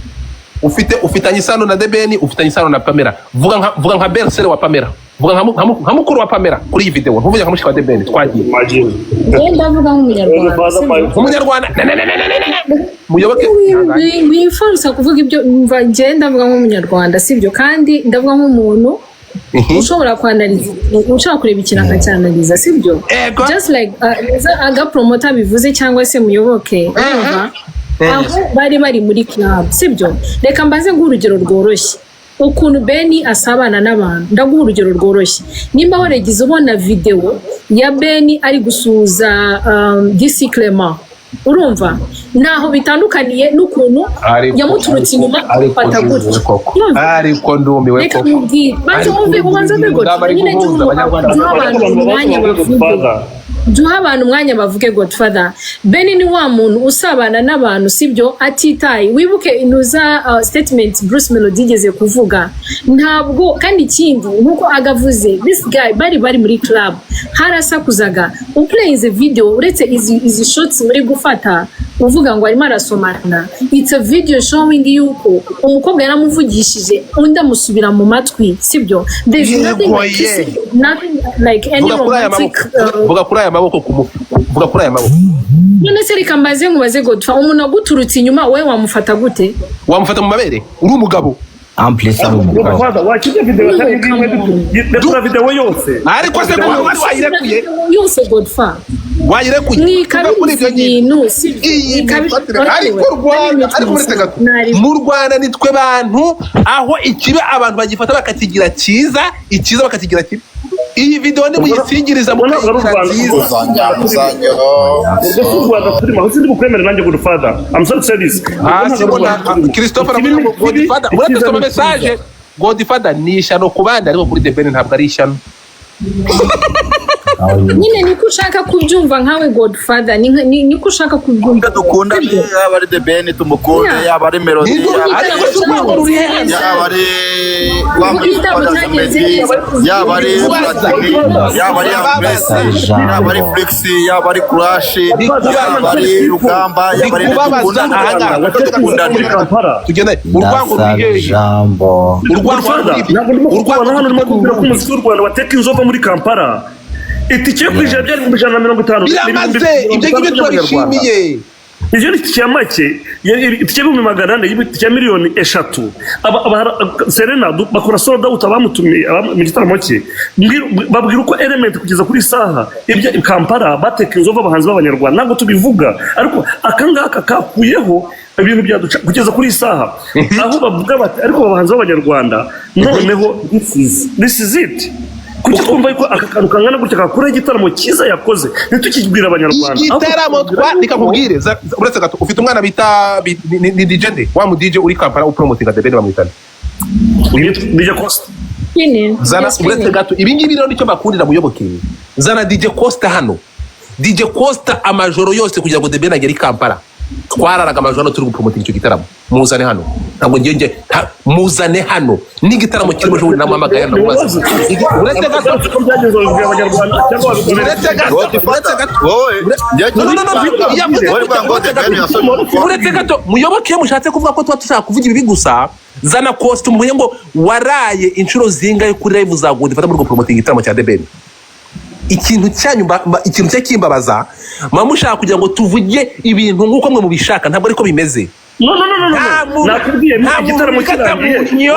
ufitanye isano na debeni ufitanye isano na Pamela vuga nka bersere wa Pamela vuga nka mukuru wa Pamela kuri iyi video ntuvuge nka mushiki wa debeni twagiye ndavuga nk'umunyarwanda muyoboke wifuza kuvuga ibyo mva njye ndavuga nk'umunyarwanda sibyo kandi ndavuga nk'umuntu ushobora kwanaliza ushaka kureba ikintu akacyanaliza sibyo just like agapromota bivuze cyangwa se muyoboke aho bari muri club sibyo reka mbaze nk'urugero rworoshye ukuntu Beni asabana n'abantu ndaguha urugero rworoshye nimba waregize ubona video ya Beni ari gusuza DC Clement urumva naho bitandukaniye n'ukuntu yamuturutse inyuma afata gutya ariko ndumiwe ko banze umve ubanza mbego nyine duha abantu umwanya bavuge Godfather. Beni ni wa muntu usabana n'abantu sibyo atitaye wibuke inuza statement Bruce Melody igeze kuvuga ntabwo kandi ikindi nkuko agavuze this guy bari muri club harasakuzaga uplaying video uretse izi shots muri gufata uvuga ngo arimo arasomana it's a video showing yuko umukobwa yaramuvugishije undi amusubira mu matwi sibyo there's nothing like any romantic vuga kuri aya maboko vuga kuri aya maboko none se reka mbaze nkubaze Godfather umuntu aguturutse inyuma we wamufata gute wamufata mu mabere uri umugabo amplisa wakije video atari ngimwe dukura video yose ariko se wayirekuye yose Godfather wayirekuye kuri ibyo bintu ariko mu Rwanda nitwe bantu aho ikibe abantu bagifata bakakigira cyiza ikiza bakakigira kibi iyi video ni muyisingiriza mu Godfather. I'm sorry to say this. Christopher Godfather uretse sama message Godfather ni ishano kubanda ariko kuri debeni ntabwo ari ishano nyine niko ushaka kubyumva nkawe Godfather niko ushaka kubyumva dukunda yaba ari debeni tumukunde yaba ari melody yaba ari yaba ari yaba ari Flexi yaba ari Crash yaba ari Rugamba yaba ari tugende urwango jambo urwango hano urimo kubwira ko umuziki w'u Rwanda wateka inzoga muri Kampala itike kwije byari 150 biramaze ibyo ngibyo twabishimiye ivyo ni itike make itike 400 itike miliyoni 3 Serena bakora sold out abamutumiye mu gitaramo cye babwira uko element kugeza kuri saha ibyo Kampala bateka inzoga abahanzi b'abanyarwanda ntabwo tubivuga ariko akangaka kakuyeho ibintu byaduca kugeza kuri saha aho bavuga bati ariko abahanzi b'abanyarwanda noneho this is it kuki twumva yuko akakantu kangana gutya kakora igitaramo cyiza yakoze ntitukibwira abanyarwanda igitaramo nikakubwire uretse gato ufite umwana bita ni DJ nde wa mu DJ uri Kampala upromotinga debeni bamwitana DJ Costa zana uretse gato ibi ngibi rero nicyo bakundira muyoboke zana DJ Costa hano DJ Costa amajoro yose kugira ngo debeni agere Kampala twararaga amajoro turi gupromotinga icyo gitaramo muzane hano ntabwo ngenge muzane hano n'igitaramo kirimo ejo namuhamagaye no mubaza uretse gato ko byagenze abanyarwanda cyangwa uretse gato muyoboke mushatse kuvuga ko twashaka kuvuga ibi gusa zana Costa umuye ngo waraye inshuro zingaye kuri live za Godfather muri gupromotinga igitaramo cya debeni ikintu cyanyumba ikintu cyakimbabaza mamushaka kugira ngo tuvuge ibintu nkuko mwe mubishaka ntabwo ariko bimeze no nakubwiye igitaramo kirangiye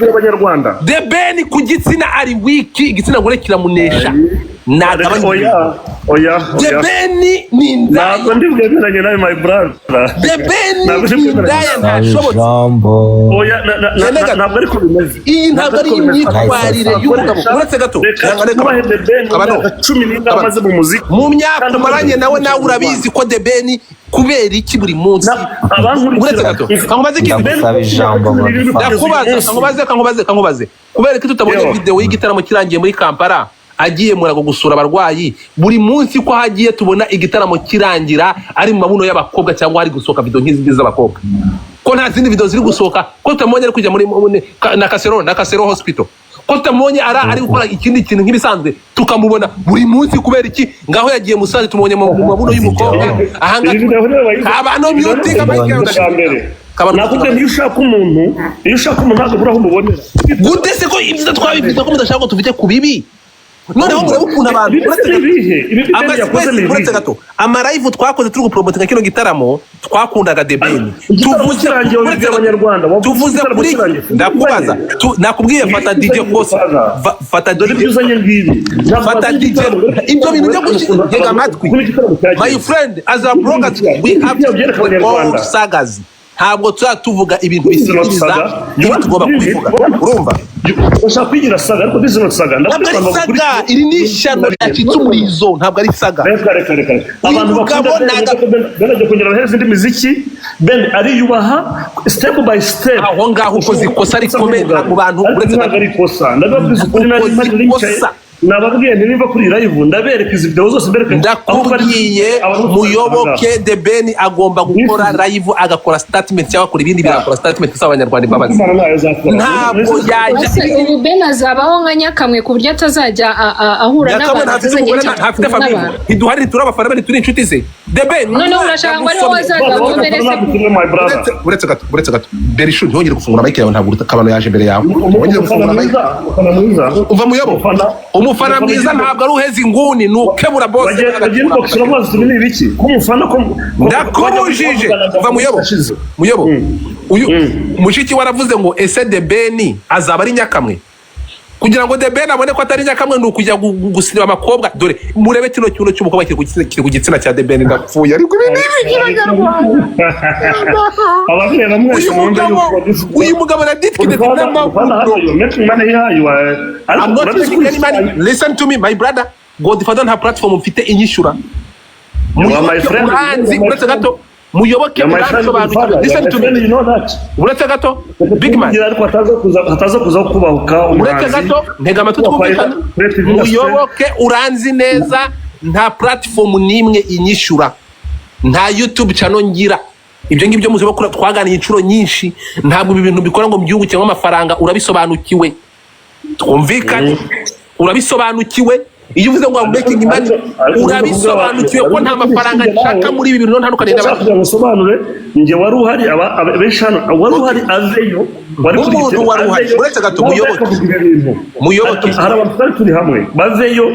abanyarwanda debeni ku gitsina ari wiki igitsina gore kiramunesha oya debeni ni ndaya ntabwo ndibwemeranye nawe my brother debeni ni ndaya ntashobotse oya ntabwo ariko bimeze iyi ntabwo ari imyitwarire y'umugabo uretse gato mu myaka umaranye nawe urabizi ko debeni kubera iki buri munsi uretse gato kankubaze kubera ko tutabonye video y'igitaramo kirangiye muri Kampala agiye murago gusura abarwayi buri munsi ko hagiye tubona igitaramo kirangira ari mu mabuno y'abakobwa cyangwa ari gusoka video nk'izi z'abakobwa ko nta zindi video ziri gusohoka ko tutamubonye ari kujya muri na Kasero hospital ko tutamubonye ari gukora ikindi kintu nk'ibisanzwe tukamubona buri munsi kubera iki ngaho yagiye Musanze tumubonye mu mabuno y'umukobwa ahanga abantu myutinga nakubwiye iyo ushaka umuntu ntabwo uraho umubonera gute se ko ibyo twabivuze ko mudashaka ko tuvite ku bibi noneho murebe ukuntu abantu uretse gato amarayivu twakoze turi gupromotinga kino gitaramo twakundaga The Ben tuvuze kuri ndakubaza nakubwiye fata DJ Kosa fata DJ ibyo bintu byo gutega amatwi my friend as a blogger we have to all sagas ntabwo tuvuga ibintu bisiriza niba tugomba kubivuga urumva ushaka kwigira saga ariko bizino saga ndabona saga iri ni ishano ryacitse umurizo ntabwo ari saga reka abantu bakunda bene kugira baheze indi miziki Ben ariyubaha step by step aho ngaho ukoze ikosa rikomeye mu bantu uretse ntabwo ari ikosa ndababwiza ukuri nari nababwiye ntibiva kuri live ndabereka izi video zose mbereka ndakubwiye Muyoboke The Ben agomba gukora live agakora statement cyangwa kuri ibindi birakora statement z'abanyarwanda imbabazi ntabwo yaje ubu Ben azabaho nka Nyakamwe ku buryo atazajya ahura n'abantu ntafite famille ntiduhari turabafana bari turi inshuti ze The Ben none urashaka ngo ariho wazaza bomberese uretse gato Berishu ntongere gufungura mic yawe ntabwo kabano yaje imbere yawe ntongere gufungura mic uva Muyobo umufana mwiza ntabwo ari uheze inguni nukebura boss ndakubujije va Muyobo uyu mushiki waravuze ngo ese The Ben azaba ari Nyakamwe kugira ngo The Ben abone ko atari Nyakamwe nukujya gusira amakobwa dore murebe kino cyuno cy'umukobwa kiri ku gitsina cya The Ben ndapfuye ariko uyu mugabo na ditki de listen to me my brother Godfather nta platform mfite inyishura uretse gato Muyoboke listen to me uretse gato big man hataza kuza kubahuka uretse gato ntega amatwi twumvikana Muyoboke uranzi neza nta platform nimwe inyishura nta YouTube channel ngira ibyo ngibyo muziba kura twaganiye inshuro nyinshi ntabwo ibi bintu bikora ngo mbyugu cyangwa amafaranga urabisobanukiwe twumvikanye urabisobanukiwe iyo uvuze ngo I'm making money urabisobanukiwe ko nta mafaranga nshaka muri ibi bintu ntandukanye n'abandi musobanure nge wari uhari abeshano wari uhari aveyo umuntu wari uhari uretse gato Muyoboke hari abantu turi hamwe baveyo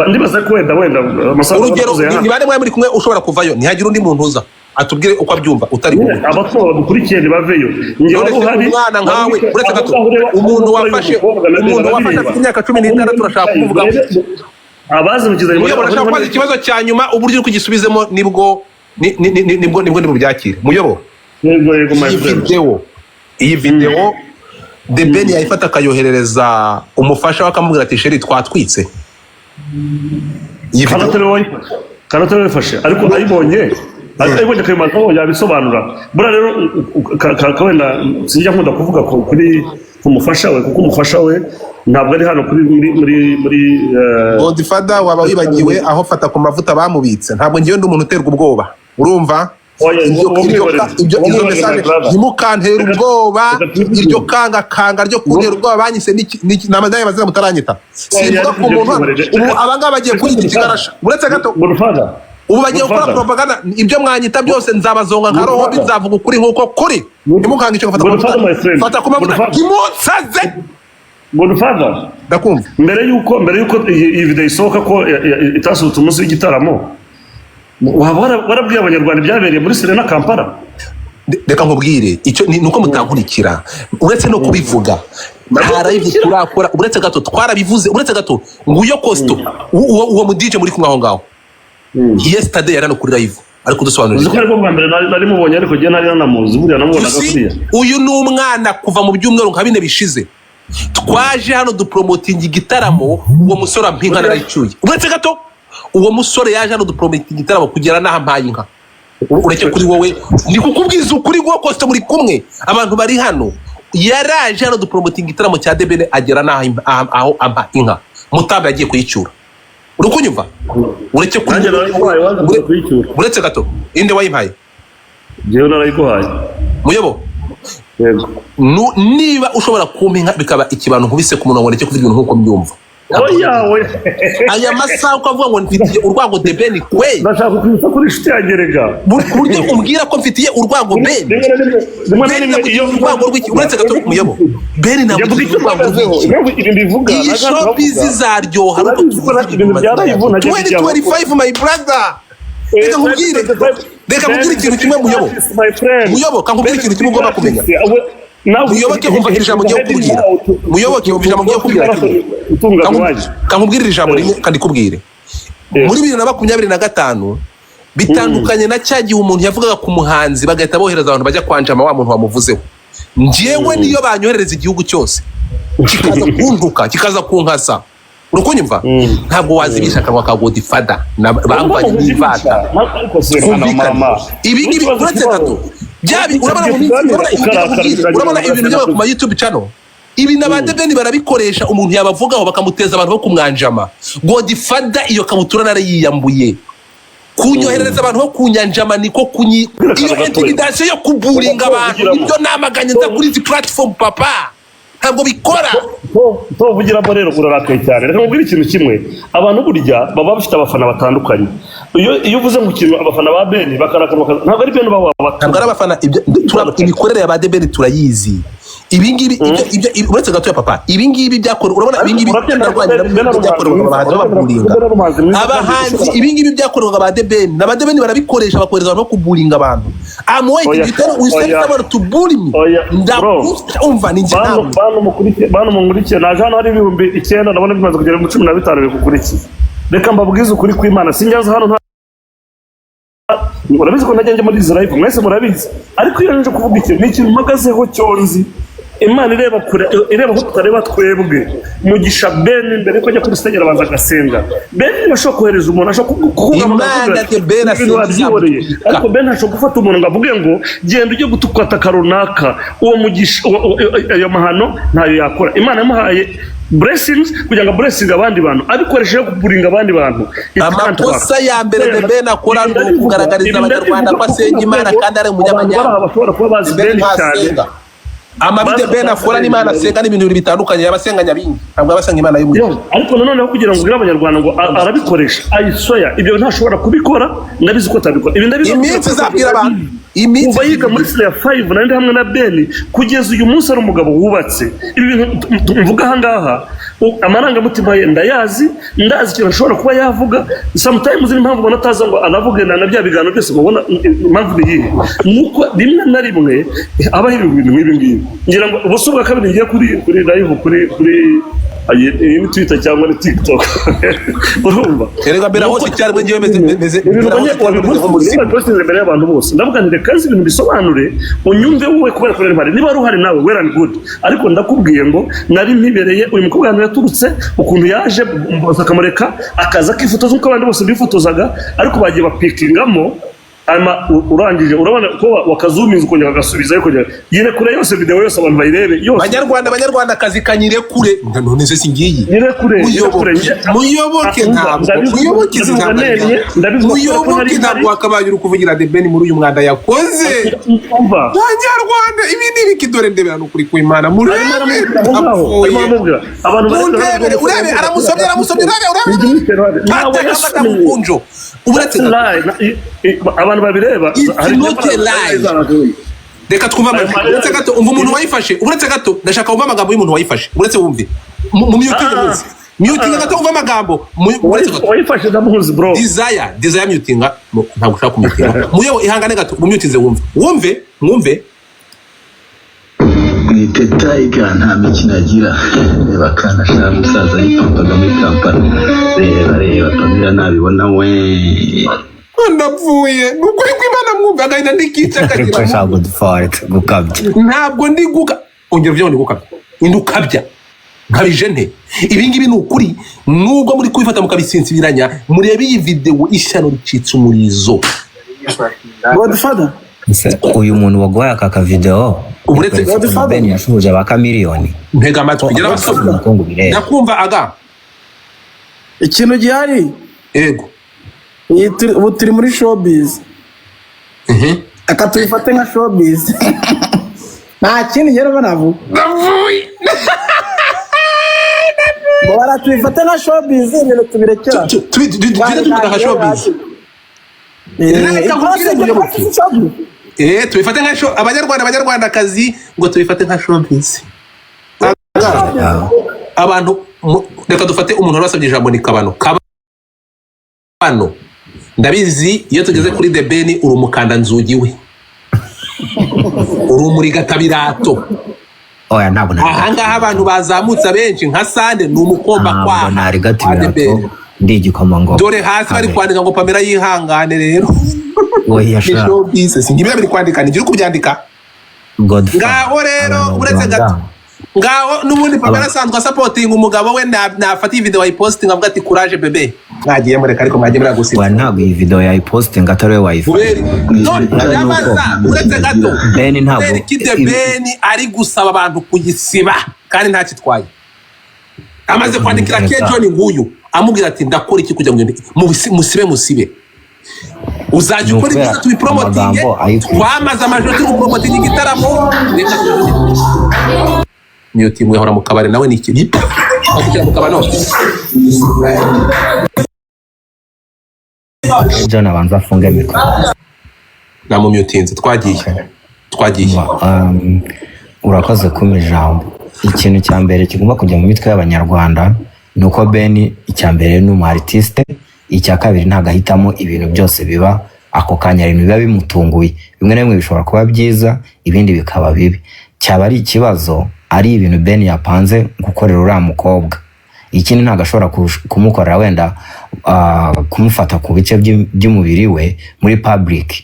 ndibaza ko wenda urugero ni bane muri kumwe ushobora kuvayo ntihagira undi muntu uza atubwire uko abyumva utari wowe abatwara dukurikiye baveyo nge wari uhari umwana nkawe uretse gato umuntu wafashe afite imyaka 16 turashaka kuvuga abazi mugizanye Muyobo nashaka kwaza ikibazo cya nyuma uburyo uri kugisubizemo nibwo byakire Muyobo yego my friend iyi video The Ben yayifata akayoherereza umufasha wakamubwira ati sheri twatwitse iyi video kanatero yifashe ariko ayibonye kayimazaho yabisobanura bura rero kawenda sinjya nkunda kuvuga kuri umufasha we kuko umufasha we ntabwo ari hano muri Godfather waba wibagiwe aho fata ku mavuta bamubitse ntabwo ngiye ndi umuntu uterwa ubwoba urumva ibyo message nimukantera ubwoba iryo kanga ryo kuntera ubwoba banyise n'amazina bazira mutaranyita simvuga ku muntu ubu abangaba bagiye kuri iki kigarasha uretse gato ubu bagiye gukora propaganda ibyo mwanyita byose nzabazonga nka roho bizavuga ukuri nkuko kuri nimukange icyo fata ku mavuta kimutsaze Godfather ndakumva mbere yuko iyi video isohoka ko itasohotse umunsi w'igitaramo warabwiye abanyarwanda ibyabereye muri Serena Kampala reka nkubwire icyo nuko mutankurikira uretse no kubivuga nta live turakora uretse gato twarabivuze uretse gato nguyo Costo uwo mu DJ muri kumwe aho ngaho yesterday yarano kuri live ariko dusobanurira uko ariko bwa mbere nari mubonye ariko je nari nanamuzi buriya namubonaga kuriya uyu ni umwana kuva mu byumweru nka bine bishize twaje hano dupromoting igitaramo uwo musore ampinka narayicuye uretse gato uwo musore yaje hano dupromoting igitaramo kugera naha mpaye inka ureke kuri wowe ni kukubwiza ukuri ngo Costa muri kumwe abantu bari hano yaraje hano dupromoting igitaramo cya The Ben agera naha aho ampa inka mutambe yagiye kuyicyura urukunyumva ureke kuri uretse gato inde wayimpaye jewe narayiguhaye Muyobo niba ushobora kumpa bikaba ikibano nkubise ku murongo ndetse kuvuga ibintu nkuko mbyumva aya masaha ukavuga ngo mfitiye urwango de Ben kwe ndashaka kwita kuri inshuti yanjye rega buryo umbwira ko mfitiye urwango Ben iyo urwango rw'iki uretse gato muyobo Ben ntabwo urwango rw'iki iyi showbiz izaryoha ibintu byarayivuna 2025 my brother reka nkubwire ikintu kimwe muyobo kankubwire ikintu kimwe ugomba kumenya muyoboke umva ijambo ngiye kubwira muyoboke umva ijambo ngiye kubwira kankubwirira ijambo rimwe kandi kubwire muri 2025 bitandukanye na cyagihe umuntu yavugaga ku muhanzi bagahita bohereza abantu bajya kwanjama wa muntu wamuvuzeho njyewe niyo banyohereza igihugu cyose kikaza kuntuka kikaza kunkasa urukunyumva ntabwo wazibisha akanwa ka Godfather bangwanye n'ivata ibi ngibi uretse gato byabi urabona ibintu byo ku YouTube channel ibi nabande bene barabikoresha umuntu yabavugaho bakamuteza abantu bo kumwanjama Godfather iyo kabutura nare yiyambuye kunyohereza abantu bo kunyanjama niko iyo intimidation yo kuburinga abantu ibyo namaganye nza kuri izi platform papa ntabwo bikora tuvugiramo rero urarakaye cyane reka nkubwire ikintu kimwe abantu burya baba bafite abafana batandukanye iyo uvuze mu kintu abafana ba Ben bakarakara ntabwo ari Ben baba ntabwo ari abafana imikorere ya ba Ben turayizi ibingibi uretse gato ya papa ibingibi byakora urabona ibingibi byakorwa abahanzi ibingibi byakorwa ba Ben na ba Ben barabikoresha bakoreza no kuburinga abantu we send someone to bully me umva ninjye nawe bantu mungurikiye naje hano hari 9,000 ndabona bimaze kugera mu 15 bikukurikiye reka mbabwize ukuri kw'Imana sinjaza hano urabizi ko najye muri izi live mwese murabizi ariko iyo nje kuvuga ikintu n'ikintu mpagazeho cyonzi Imana ireba kure ireba ko tutareba twebwe mugisha Ben mbere ko ajya kuri stage arabanza agasenga Ben bashobora kohereza umuntu ashobora kuvuga Imana ke Ben asenga ariko Ben ashobora gufata umuntu ngo avuge ngo genda ujye gutukata karunaka uwo mugisha ayo mahano ntayo yakora Imana yamuhaye blessings kugira ngo blessing abandi bantu abikoresheje kuburinga abandi bantu amakosa ya mbere de Ben akora no kugaragariza abanyarwanda ko asenga Imana kandi ari umunyamanyarwanda bashobora kuba bazi Ben cyane amabide Ben akora n'Imana asenga n'ibintu bitandukanye yabasenganya bingi ntabwo abasenga Imana y'umugisha ariko nanone kugira ngo ubwire abanyarwanda ngo arabikoresha ayisoya ibyo ntashobora kubikora ndabizi ko atabikora ibi ndabizi iminsi zabwira abantu uva yiga muri Slayer 5 nandi hamwe na Ben kugeza uyu munsi ari umugabo wubatse ibi bintu mvuga aha ngaha amarangamutima ye ndayazi ndazi ikintu ashobora kuba yavuga sometimes n'impamvu ubona ataza ngo anavuge na bya biganiro byose mubona impamvu niyihe nuko rimwe na rimwe aba hari ibintu nk'ibi ngibi ngira ngo ubusubwa kabiri ngiye kuri live kuri iyi Twitter cyangwa ni TikTok urumva erega mbere hose cyarwe ngiye meze imbere y'abantu bose ndavuga nti reka ibintu bisobanure unyumve wowe kubera ko ntari niba ruhari nawe well and good ariko ndakubwiye ngo nari mpibereye uyu mukobwa yantu yaturutse ukuntu yaje mboza akamureka akaza kifotoza uko abandi bose bifotozaga ariko bagiye bapikingamo urangije urabona ko wakazumiza ukongera agasubiza ariko yire kure yose video yose abantu bayirebe yose abanyarwanda kazi kanyire kure none se singiyi yire kure muyoboke ntabwo akabaye uri kuvugira de Ben muri uyu mwanda yakoze abanyarwanda ibi ni bikidore ndebera n'ukuri ku Imana urebe aramusomye uretse abantu babireba reka twumva uretse gato umva umuntu wayifashe uretse gato ndashaka umva amagambo y'umuntu wayifashe uretse wumve mu muting gato umva amagambo wayifashe ndamuzi bro desire muting ntabwo ushaka kumutinga muyo ihangane gato mumutinze wumve Tiger nta mikino agira reba kana shaka musaza yipampaga muri Kampala reba Pamela nabibona we ndapfuye nuko Imana mwumva agahinda ndikica kagira ntabwo dufare gukabya ntabwo ndiguka ongera byo ndugukabya indukabya nkabije nte ibi ngibi ni ukuri nubwo muri kubifata mukabisinsibiranya murebe iyi video ishyano ricitse umurizo Godfather uyu muntu waguhaye aka video uretse Ben yashuje abaka miliyoni ntega amatwi gira basabwa nakumva aga ikintu gihari yego ubu turi muri showbiz aka tuyifate nka showbiz nta kindi ngero banavuga ndavuye ngo baratubifata nka showbiz ibintu tubirekera tujye dufata nka showbiz tubifate nka show abanyarwandakazi ngo tubifate nka showbiz abantu reka dufate umuntu warasabye ijambo ni Kabano ndabizi iyo tugeze kuri The Ben uri umukanda nzugi we uri muri gatabirato oya ntabwo ahangaha abantu bazamutse benshi nka Sande ni umukomba kwa nari gatabirato ndi igikomangoma dore hasi bari kwandika ngo Pamela yihangane rero oya sha singibira biri kwandika ngira kubyandika ngaho rero uretse gato ngaho nubundi Pamela asanzwe supporting umugabo we nafata iyi video wayiposting avuga ati courage bebe mwagiye mureka ariko mwagiye muragusiba ntabwo iyi video yayiposting atari we wayifa uretse gato Ben ntabwo Ben ari gusaba abantu kuyisiba kandi nta kitwaye amaze kwandikira ke John nguyu amubwira ati ndakora iki kugira ngo musibe uzajya ukora ibyiza tubipromoting twamaze amajoro turi gupromoting igitaramo niyo timu yahora mu kabari nawe ni iki akukira mu kabano John abanza afunge mikoro namutinze twagiye urakoze kuma ijambo ikintu cya mbere kigomba kujya mu mitwe y'abanyarwanda ni uko Ben icya mbere ni umu artiste icya kabiri ntabwo ahitamo ibintu byose biba ako kanya ibintu biba bimutunguye bimwe na bimwe bishobora kuba byiza ibindi bikaba bibi cyaba ari ikibazo ari ibintu Ben yapanze gukorera uriya mukobwa ikindi ntabwo ashobora kumukorera wenda kumufata ku bice by'umubiri we muri public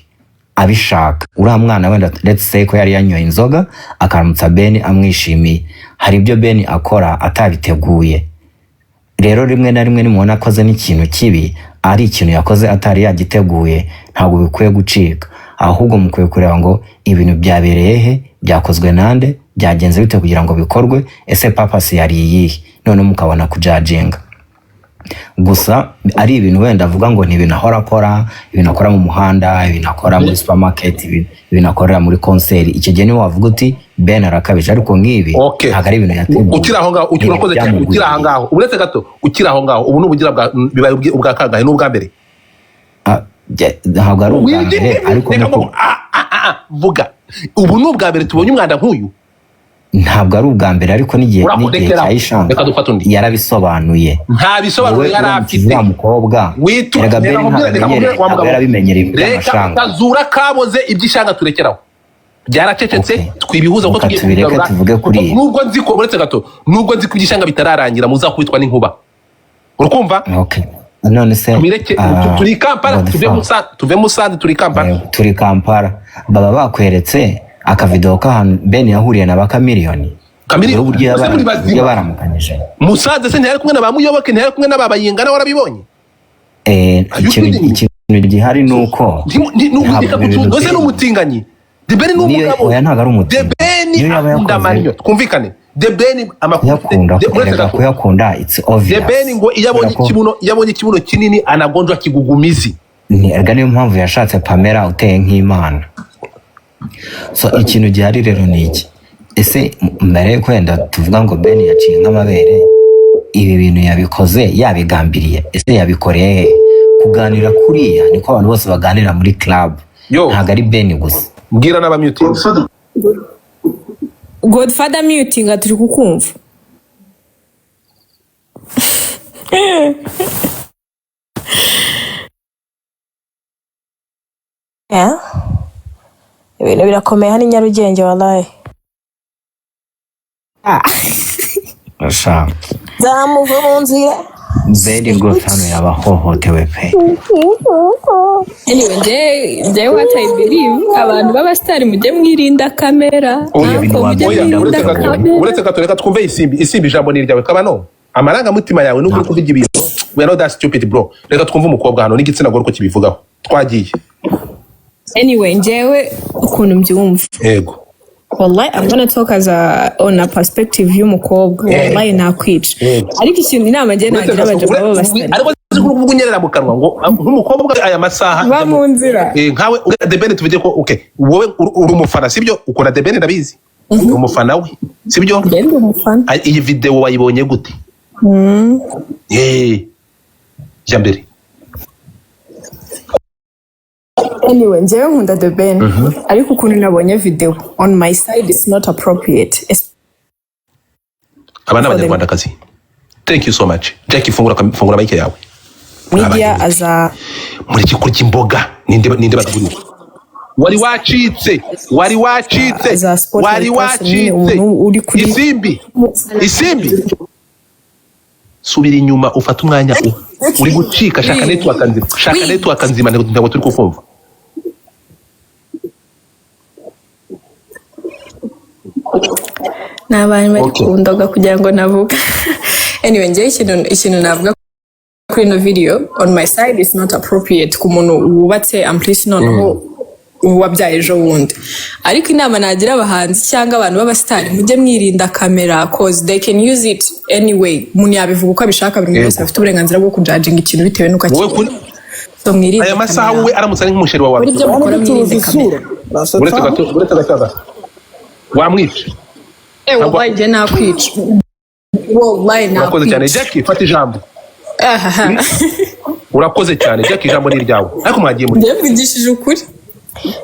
abishaka uriya mwana wenda let's say ko yari yanyoye inzoga akaramutsa Ben amwishimiye hari ibyo Ben akora atabiteguye rero rimwe na rimwe nimubona akoze n'ikintu kibi ari ikintu yakoze atari yagiteguye ntabwo bikwiye gucika ahubwo mukwiye kureba ngo ibintu byabereye he byakozwe nande byagenze bite kugira ngo bikorwe ese purpose yari iyihe none mukabona kujudginga gusa ari ibintu wenda avuga ngo ntibintu ahora akora ibintu akora mu muhanda ibintu akora muri supermarket ibintu akorera muri concert icyo gihe niwe wavuga uti Ben arakabije ariko ngibi ntabwo ari ibintu yateguye ukira aho ngaho urakoze cyane ukira aho ngaho uretse gato ukira aho ngaho ubu n'ubugira bibaye ubwa kangahe n'ubwa mbere ntabwo ari ubwa mbere ariko vuga ubu n'ubwa mbere tubonye umwanda nk'uyu ntabwo ari ubwa mbere ariko n'igihe cyayishanga yarabisobanuye nta bisobanuro yari afite wa mukobwa erega Ben ntabwo yarabimenyereye iby'amashanga tazura kaboze iby'ishanga turekeraho byaracecetse twibihuza ko tuvuge kuri nubwo nzi ko uretse gato nubwo nzi ko iby'ishanga bitararangira muzakubitwa n'inkuba urukumva none se turi Kampala tuve Musanze turi Kampala baba bakweretse akavideo k'ahantu Ben yahuriye na bakamiliyoni uburyo baramukanyije Musanze se ntiyari kumwe na bamuyoboke ntiyari kumwe n'ababayingana warabibonye ikintu gihari ni uko ese n'umutinganyi The Ben ni umugabo oya ntabwo ari umutinganyi The Ben akunda manyo twumvikane The Ben kuyakunda it's obvious The Ben ngo iyo abonye ikibuno kinini anagonjwa kigugumizi erega niyo mpamvu yashatse Pamela uteye nk'Imana so ikintu gihari rero ni iki ese mbere kwenda tuvuga ngo Ben yaciye nk'amabere ibi bintu yabikoze yabigambiriye ese yabikoreye kuganira kuriya niko abantu bose baganira muri club ntabwo ari Ben gusa mbwira n'aba muting Godfather muting turi kukumva ibintu birakomeye hano i Nyarugenge wallahi zamuva mu nzira Ben rwose hano yabahohotewe pe anyway njyewe what I believe abantu b'abasitari mujye mwirinda kamera uretse gato reka twumve isimbi ijambo ni iryawe Kabano amarangamutima yawe n'ubwo uri kuvuga ibintu we are not that stupid bro reka twumve umukobwa hano n'igitsina gore ko kibivugaho twagiye anyway njyewe ukuntu mbyumva yego wallahi I'm gonna talk as on a perspective y'umukobwa wallahi nakwica ariko ikintu inama njye nagira abaje baba basitari ariko kuvuga unyerera mu kanwa ngo nk'umukobwa aya masaha ba mu nzira nkawe The Ben tuvuge ko okay wowe uri umufana sibyo ukora The Ben ndabizi umufana we sibyo iyi video wayibonye gute jambere anyway njyewe nkunda The Ben ariko ukuntu nabonye video on my side is not appropriate. Abana b'Abanyarwandakazi, thank you so much. Jackie, fungura mic yawe. Media aza muri kikurya imboga ninde batugurira. Wari wacitse isimbi subira inyuma ufata umwanya uri gucika shaka network nzima ntabwo turi kukumva. n'abantu bari kundoga kugira ngo navuga anyway njye ikintu navuga kuri ino video on my side is not appropriate ku muntu wubatse amplisi noneho wabyaye ejo wundi ariko inama nagira abahanzi cyangwa abantu b'abasitari mujye mwirinda kamera cause they can use it anyway umuntu yabivuga uko abishaka buri wese afite uburenganzira bwo kujudging ikintu bitewe nuko akiri so mwirinde aya masaha we aramutse ari nk'umusheri wawe muri byo mukora mwirinde kamera uretse gatada wamwica wallahi je nakwica wallahi nakwica urakoze cyane Jackie fata ijambo urakoze cyane Jackie ijambo ni ryawe ariko mwagiye muri ndavugishije ukuri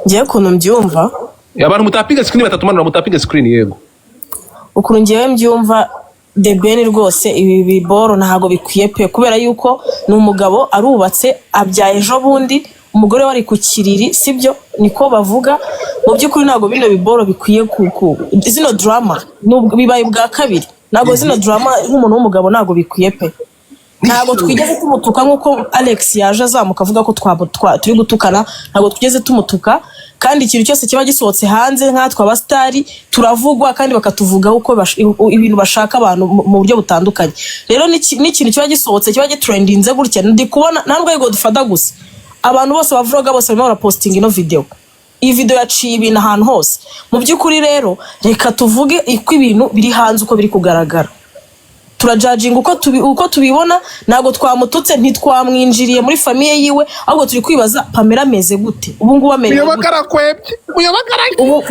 ngiye kuntu mbyumva abantu mutapiga screen batatumanura mutapiga screen yego ukuntu ngiye mbyumva The Ben rwose ibi biboro ntago bikwiye pe kubera yuko ni umugabo arubatse abyaye ejo bundi umugore wari ku kiriri sibyo niko bavuga mu by'ukuri ntago bino biboro bikwiye zino drama bibaye bwa kabiri ntago zino drama nk'umuntu w'umugabo ntago bikwiye pe ntago twigeze tumutuka nk'uko Alex yaje azamuka avuga ko turi gutukana ntago twigeze tumutuka kandi ikintu cyose kiba gisohotse hanze nkatwe abastari turavugwa kandi bakatuvugaho uko ibintu bashaka abantu mu buryo butandukanye rero n'ikintu kiba gisohotse kiba gitrendinze gutya ndi kubona ntabwo ari Godfather gusa abantu bose bavuga bose barimo barapostinga ino video iyi video yaciye ibintu ahantu hose mu by'ukuri rero reka tuvuge uko ibintu biri hanze uko biri kugaragara turajudging uko tubibona nago twamututse ntitwamwinjiriye muri famille yiwe ahubwo turi kwibaza Pamela ameze gute ubu ngubu amerewe ubu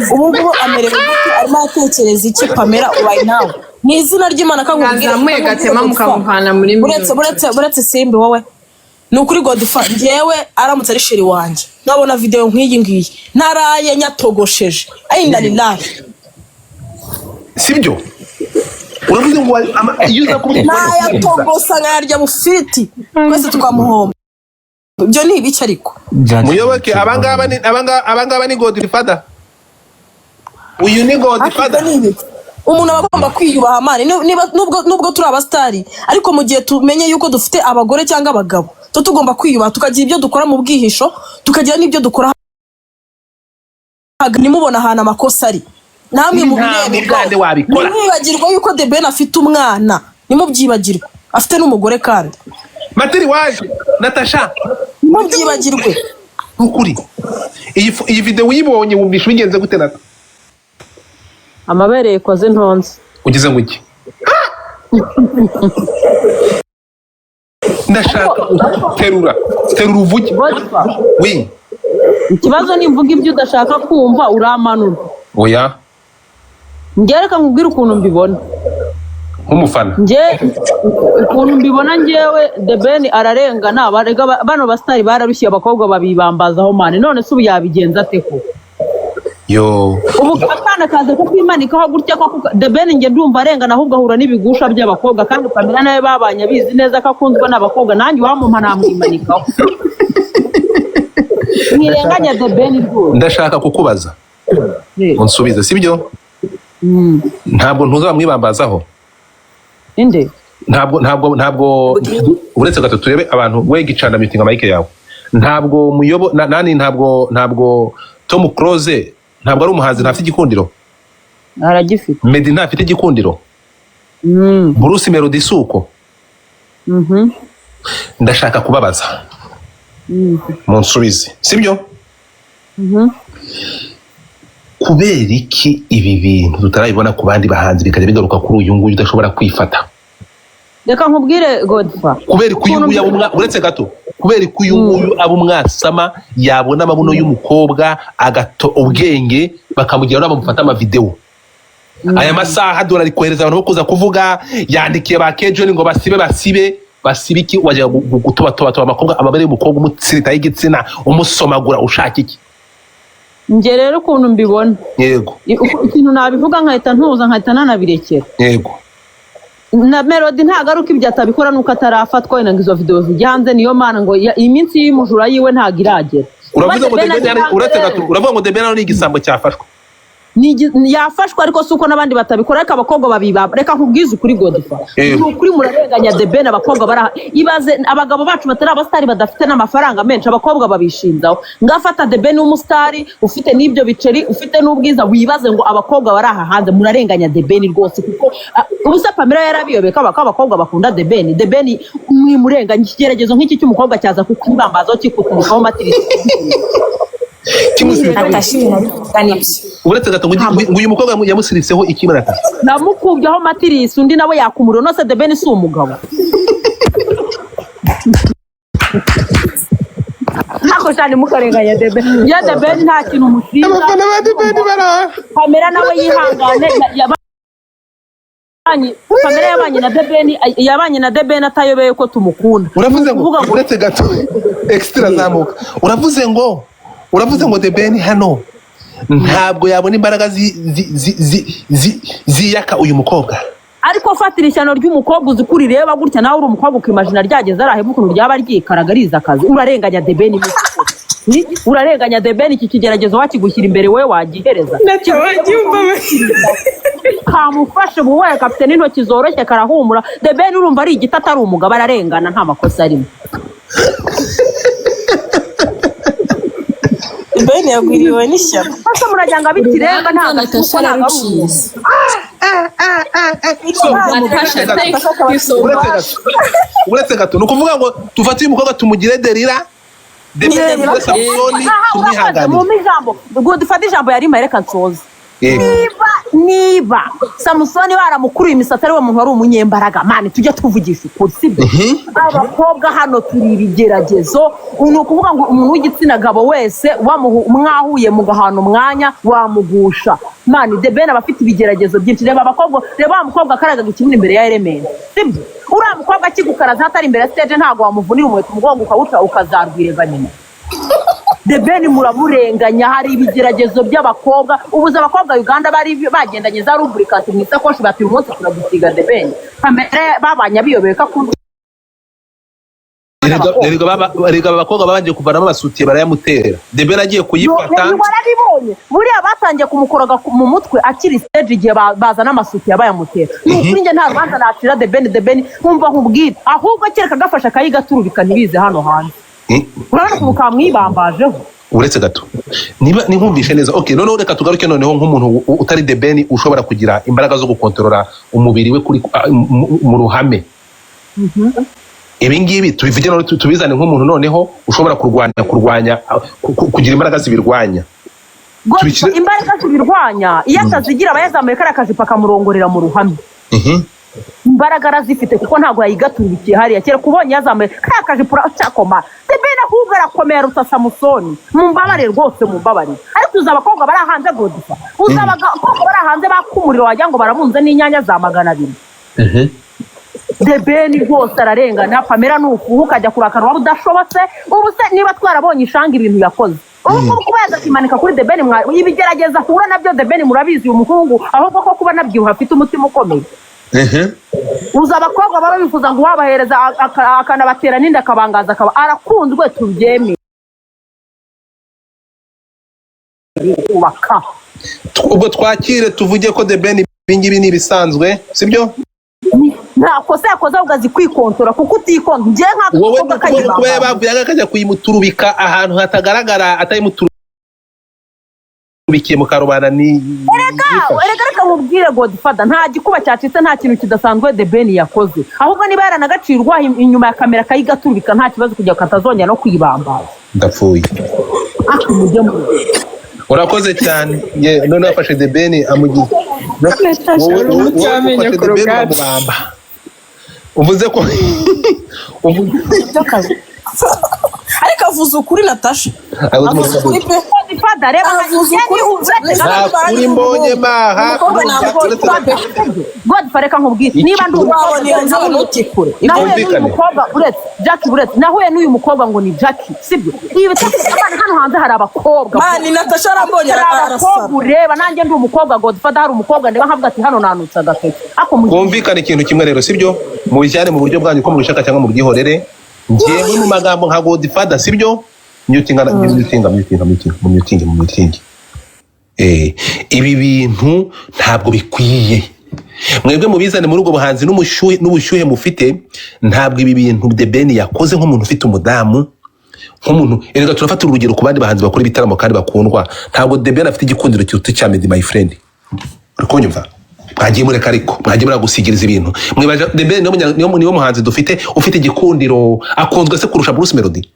amerewe gute arimo atekereza iki Pamela right now ni izina ry'Imana kangubwira mwe gatema mukamuhana muri buretse simbi wowe nukuri Godfather ngewe aramutse ari sheri wanje nabona video nk'iyi ngiyi naraye nyatogosheje ayinda lillahi sibyo uravuze ngo yuza naya togosa nkarya bufiti kwese tukamuhomba byo ni ibice ariko muyoboke abangaba ni Godfather uyu ni Godfather umuntu abagomba kwiyubaha amani nubwo turi abastari ariko mu gihe tumenye yuko dufite abagore cyangwa abagabo tugomba kwiyubaha tukagira ibyo dukora mu bwihisho tukagira n'ibyo dukora nimubona ahantu amakosa ari namwe mu bireba nimwibagirwa yuko The Ben afite umwana nimubyibagirwa afite n'umugore kandi Materi waje Natasha nimubyibagirwe ukuri iyi video uyibonye wumvisha bigenze gute nata amabere yakoze ntonze ugize ngo iki ndashaka terura uvuge wi ikibazo ni mvuga ibyo udashaka kumva uramanura oya ngereka nkubwira ukuntu mbibona nk'umufana ukuntu mbibona ngewe The Ben ararengana bano bastari bararushye abakobwa babibambazaho mane none se ubu yabigenza ate ko yo ubu akana kaze ko kwimanikaho gutya ko The Ben nge ndumva arengana ahubwo ahura n'ibigusha by'abakobwa kandi Pamela nawe babanye bizi neza ko akunzwe n'abakobwa nanjye wamumpa namwimanikaho mwirenganya The Ben rwose ndashaka kukubaza unsubize sibyo ntabwo ntuzamwibambazaho inde ntabwo uretse gato turebe abantu wegicana mitinga mike yawe ntabwo muyobo nani ntabwo Tom Close ntabwo ari umuhanzi ntafite igikundiro aragifite Meddy ntafite igikundiro Bruce Melody suko ndashaka kubabaza munsubize sibyo kubera iki ibi bintu tutarabibona ku bandi bahanzi bikajya bigaruka kuri uyu nguyu udashobora kwifata reka nkubwire Godfather kubera ko uyu nguyu uretse gato kubera ko uyu nguyu aba umwasama yabona amabuno y'umukobwa agato ubwenge bakamugira n'abamufata amavideo aya masaha Dora ari kohereza abantu bo kuza kuvuga yandikiye ba Kejoni ngo basibe iki wajya gutoba amakobwa amabere y'umukobwa umutsirita y'igitsina umusomagura ushaka iki nge rero ukuntu mbibona yego ikintu nabivuga nkahita ntuza nkahita nanabirekera yego na Melody ntagaruka ibyo atabikora nuko atarafatwa wenda ngo izo video zijya hanze niyo mana ngo iyi minsi y'umujura yiwe ntago iragera uravuga ngo Debena ni igisambo cyafashwe yafashwe ariko suko nabandi batabikora ariko abakobwa babiba reka nkubwize ukuri Godfa ukuri murarenganya Debena abakobwa bara ibaze abagabo bacu batari abastari badafite n'amafaranga menshi abakobwa babishinzaho ngafata Debena umustar ufite n'ibyo biceri ufite n'ubwiza wibaze ngo abakobwa baraha hanze murarenganya Debena rwose kuko ubusa Pamela yarabiyobeka abakobwa bakunda Debena mwimurenganya ikigeragezo nk'iki cy'umukobwa cyaza kukibambazo kikutumikaho matirisi uretse gato ngo uyu mukobwa yamusiritseho ikimarata namukubyeho matirisi undi nawe yakumuriro nose Debena si umugabo ntako cyane mukarenganya Debena ya Debena nta kintu mushinga abafana ba Debena bara Pamela nawe yihangane Pamela yabanye na Debena atayobeye ko tumukunda uravuze ngo uretse gato extra zamuka uravuze ngo Debena hano ntabwo yabona imbaraga ziyaka uyu mukobwa ariko fatira ishyano ry'umukobwa uzi kuri reba gutya nawe uri umukobwa ukimagina ryageze arahe bukuntu ryaba ryikaraga riza akazi urarenganya Debena urarenganya Debena iki kigeragezo wakigushyira imbere we wagihereza kamufashe buwe kapite n'intoki zoroshye karahumura Debena urumva ari igitata ari umugabo ararengana nta makosa arimo Debena yagwiriwe n'ishyaka asa murajyanga bitirenga nta gasuko uretse gato ni ukuvuga ngo tufate uyu mukobwa tumugire Delila Debena Samsoni tumwihanganire mu mijambo dufate ijambo yari mareka nsoza niba Samsoni baramukuriye imisatsi ari we muntu wari umunyembaraga mani tujye tuvugisha ukuri sibyo abakobwa hano turi ibigeragezo ni ukuvuga ngo umuntu w'igitsina gabo wese mwahuye mu gahana umwanya wamugusha mani Debena bafite ibigeragezo byinshi reba abakobwa reba wa mukobwa akaraga ikintu imbere ya Element sibyo uriya mukobwa akigukaraza hatari imbere ya stage ntago wamuvunira umuheto umugongo ukawuca ukazarwirega nyine Debena muraburenganya hari ibigeragezo by'abakobwa ubuze abakobwa Uganda bari bagendanye za rubricant mu isakoshi bati umunsi turagusiga Debena Pamela babanya biyobeka ku Erega abakobwa babanje kuvanamo basutiye barayamutera Debena agiye kuyifata warabibonye buriya batangiye kumukoroga mu mutwe akiri stage igihe bazana amasutiye bayamutera n'ukuri nge nta rwanda nacira Debena nkumva nkubwira ahubwo kereka gafasha kayigaturubika ntibize hano hanze urabona ko mukamwibambajeho uretse gato niba ninkumvishe neza okay noneho reka tugaruke noneho nk'umuntu utari Debena ushobora kugira imbaraga zo gukontorora umubiri we kuri mu ruhame ibi ngibi tubivuge none tubizane nk'umuntu noneho ushobora kurwanya kugira imbaraga zibirwanya imbaraga zibirwanya iyo atazigira abayazamuye kari akazi pakamurongorera mu ruhame imbaraga arazifite kuko ntabwo yayigaturikiye hariya kera kubonye yazamuye kari akazi pura cyakoma Debena ahubwo arakomeye aruta Samsoni mumbabarire rwose mumbabarire ariko uzi abakobwa bari hanze Godfa uzi abakobwa bari hanze bakumuriro wagira ngo barabunze n'inyanya za 200 Debena rwose ararengana Pamela nufuhu ukajya kurakara waba udashobotse ubu se niba twarabonye ishanga ibintu yakoze ubu kubaza kimanika kuri Debena ibigerageza ahura nabyo Debena murabizi uyu muhungu ahubwo ko kuba nabyibuha afite umutima ukomeye uza abakobwa baba bifuza ngo wabahereza akanabatera n'inda akabangaza akaba arakunzwe tubyeme ubaka ubwo twakire tuvuge ko Debena ibingibi ni ibisanzwe sibyo nta kosa yakoze ahubwo azi kwikontora kuko utikonta ngiye nk'akakobwa kayibamba kuba yabavuye akajya kuyimuturubika ahantu hatagaragara atayimuturubikiye mu karubanda ni reka mubwire Godfather nta gikuba cyacitse nta kintu kidasanzwe Debena yakoze ahubwo niba yaranagacirwa inyuma ya kamera kayigaturubika nta kibazo kugira katazongera no kwibambaza ndapfuye urakoze cyane none afashe Debena amugize uvuze ko ariko avuze ukuri Natasha avuze ukuri pe Godfather reba uri mbonye maha Godfather reka nkubwire niba ndi umukobwa uretse Jackie uretse nahuye n'uyu mukobwa ngo ni Jackie sibyo ibi cyane hano hanze hari abakobwa mani Natasha arambonye arasaba ureba nanjye ndi umukobwa Godfather hari umukobwa ndeba nkavuga ati hano nanutse agakeke kumvikana ikintu kimwe rero sibyo mu bijyane mu buryo bwanyu ko mubishaka cyangwa mu byihorere ngiye mu magambo nka Godfather sibyo myutinga ibi bintu ntabwo bikwiye mwebwe mubizane muri ubwo buhanzi n'ubushyuhe mufite ntabwo ibi bintu The Ben yakoze nk'umuntu ufite umudamu nk'umuntu erega turafata urugero ku bandi bahanzi bakora ibitaramo kandi bakundwa ntabwo The Ben afite igikundiro cyutu cya Meddy my friend uri kunyumva mwagiye mureka ariko mwagiye muragusigiriza ibintu mwibaje The Ben niyo muhanzi dufite ufite igikundiro akunzwe se kurusha Bruce Melody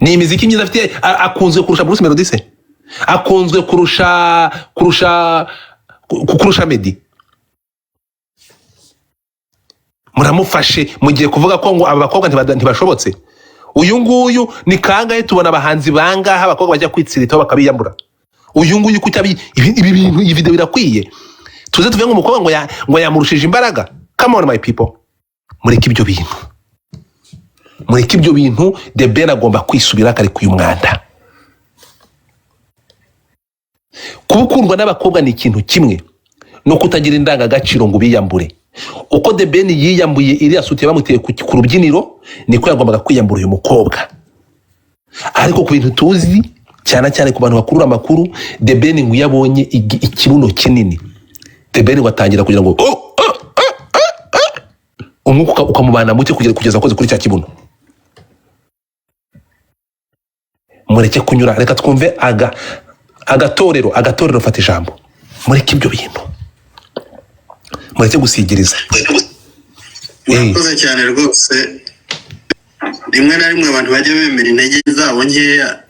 ni imiziki myiza afite akunzwe kurusha Bruce Melody se akunzwe kurusha Meddy muramufashe mugiye kuvuga ko ngo aba bakobwa ntibashobotse uyu nguyu ni kangahe tubona abahanzi bangaha abakobwa bajya kwitsiritaho bakabiyambura uyu nguyu kutabi ibi bintu iyi video birakwiye tuze tuvuge ngo umukobwa ngo yamurushije imbaraga come on my people mureke ibyo bintu The Ben agomba kwisubira kare kuyu mwanda kubukundwa n'abakobwa ni ikintu kimwe no kutagira indangagaciro ngo biyambure uko The Ben yiyambuye iriya suti bamuteye ku rubyiniro niko yagombaga kwiyambura uyu mukobwa ariko ku bintu tuzi cyane ku bantu bakurura amakuru The Ben ngo yabonye ikibuno kinini The Ben watangira kugira ngo umwuka ukamubana muke kugeza akoze kuri cya kibuno mureke kunyura reka twumve agatorero fata ijambo mureke ibyo bintu mureke gusigiriza murakoze cyane rwose rimwe na rimwe abantu bajya bemera intege zabo nkeya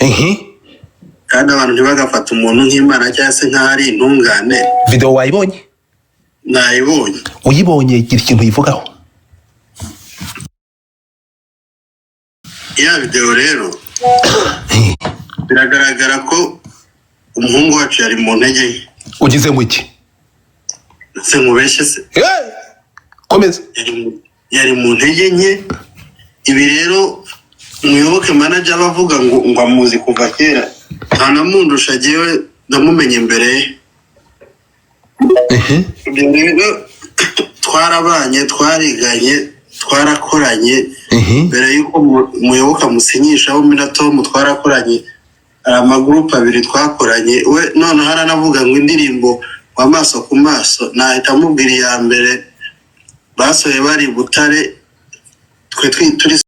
kandi abantu ntibagafata umuntu nk'Imana cyangwa se nk'aho ari intungane video wayibonye nayibonye uyibonye gira ikintu yivugaho ya video rero biragaragara ko umuhungu wacu yari mu ntege nke ugize ngo iki se nkubeshye se komeza yari mu ntege nke ibi rero umuyoboke manager bavuga ngo amuzi kuva kera nta namundusha jewe namumenye mbere ibyo rero twarabanye twariganye twarakoranye mbere yuko umuyoboka musinyisha wo Minatom twarakoranye amagroup abiri twakoranye we none haranavuga ngo indirimbo w'amaso ku maso nahita mubwira ya mbere basoye bari Butare twe turi